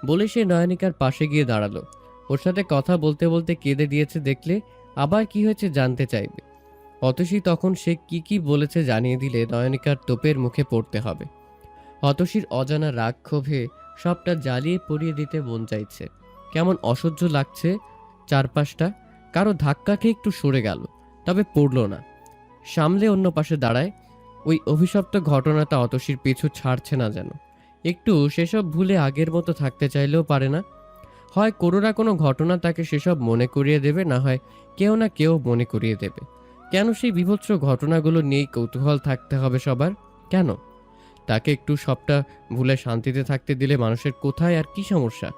বলে সে নয়নিকার পাশে গিয়ে দাঁড়ালো। ওর সাথে কথা বলতে বলতে কেঁদে দিয়েছে দেখলে আবার কি হয়েছে জানতে চাইবে। অতসী তখন সে কি বলেছে জানিয়ে দিলে নয়নিকার তোপের মুখে পড়তে হবে। অতসীর অজানা রাগ ক্ষোভে সবটা জ্বালিয়ে পড়িয়ে দিতে মন চাইছে। কেমন অসহ্য লাগছে চারপাশটা। কারো ধাক্কা খেয়ে একটু সরে গেল, তবে পড়ল না। সামলে অন্য পাশে দাঁড়ায়। ওই অভিশপ্ত ঘটনাটা অতসীর পিছু ছাড়ছে না যেন। একটু সেসব ভুলে আগের মতো থাকতে চাইলেও পারে না। হয় কোনো না কোনো ঘটনা তাকে সেসব মনে করিয়ে দেবে, না হয় কেউ না কেউ মনে করিয়ে দেবে। কেন সেই বিভৎস ঘটনাগুলো নিয়েই কৌতূহল থাকতে হবে সবার? কেন তাকে একটু সবটা ভুলে শান্তিতে থাকতে দিলে মানুষের কোথায় আর কি সমস্যা?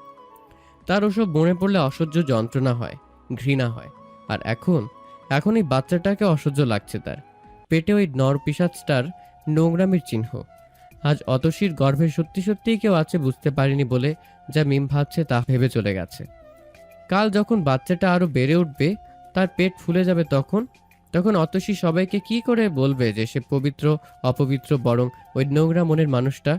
তার ওসব মনে পড়লে অসহ্য যন্ত্রণা হয়, ঘৃণা হয়। আর এখন এই বাচ্চাটাকে অসহ্য লাগছে তার। পেটে ওই নরপিশাচটার নোংরামির চিহ্ন। আজ অতসীর গর্ভে সত্যি সত্যিই কেউ আছে বুঝতে পারিনি বলে যা মিম ভাবছে তা ভেবে চলে গেছে। কাল যখন বাচ্চাটা আরো বেড়ে উঠবে, তার পেট ফুলে যাবে, তখন অতসী সবাইকে কি করে বলবে যে সে পবিত্র অপবিত্র? বরং ওই নোংরা মনের মানুষটা।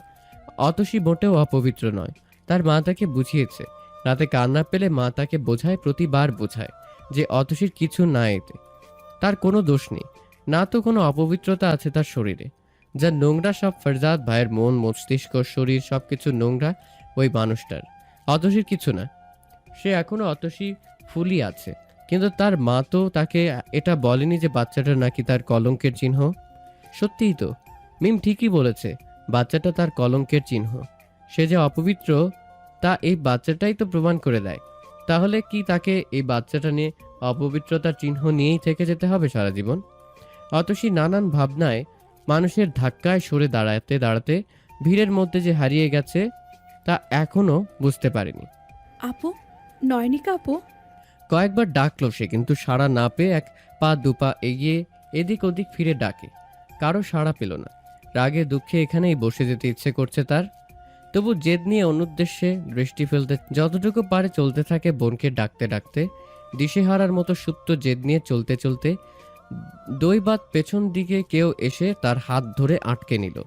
অতসী মোটেও অপবিত্র নয়। তার মা তাকে বুঝিয়েছে। রাতে কান্না পেলে মা তাকে বোঝায়, প্রতিবার বোঝায় যে অতসীর কিছু না, এতে তার কোনো দোষ নেই। না তো কোনো অপবিত্রতা আছে তার শরীরে। যা নোংরা সব ফরজাদ ভাইয়ের মন, মস্তিষ্ক, শরীর সবকিছু নোংরা ওই মানুষটার। অতসীর কিছু না। সে এখনো অতসী ফুলই আছে। কিন্তু তার মা তো তাকে এটা বলেনি যে বাচ্চাটা নাকি তার কলঙ্কের চিহ্ন। সত্যিই তো, মিম ঠিকই বলেছে, বাচ্চাটা তার কলঙ্কের চিহ্ন। সে যে অপবিত্র তা এই বাচ্চাটাই তো প্রমাণ করে দেয়। তাহলে কি তাকে এই বাচ্চাটা নিয়ে অপবিত্রতার চিহ্ন নিয়েই থেকে যেতে হবে সারা জীবন? অতসী নানান ভাবনায়, মানুষের ধাক্কায় সরে দাঁড়াতে ভিড়ের মধ্যে যে হারিয়ে গেছে তা এখনো বুঝতে পারেনি। আপু, নয়নিকা আপু। কয়েকবার ডাকলো সে, কিন্তু সাড়া না পেয়ে এক পা দুপা এগিয়ে এদিক ওদিক ফিরে ডাকে। কারো সাড়া পেল না। রাগে দুঃখে এখানেই বসে যেতে ইচ্ছে করছে তার। তবু জেদ নিয়ে অনুদ্দেশ্যে দৃষ্টি ফেলতে যতটুকু পারে চলতে থাকে বোনকে ডাকতে। দিশেহারার মতো সুপ্ত জেদ নিয়ে চলতে দৈবাত পেছন দিকে কেউ এসে তার হাত ধরে আটকে নিল।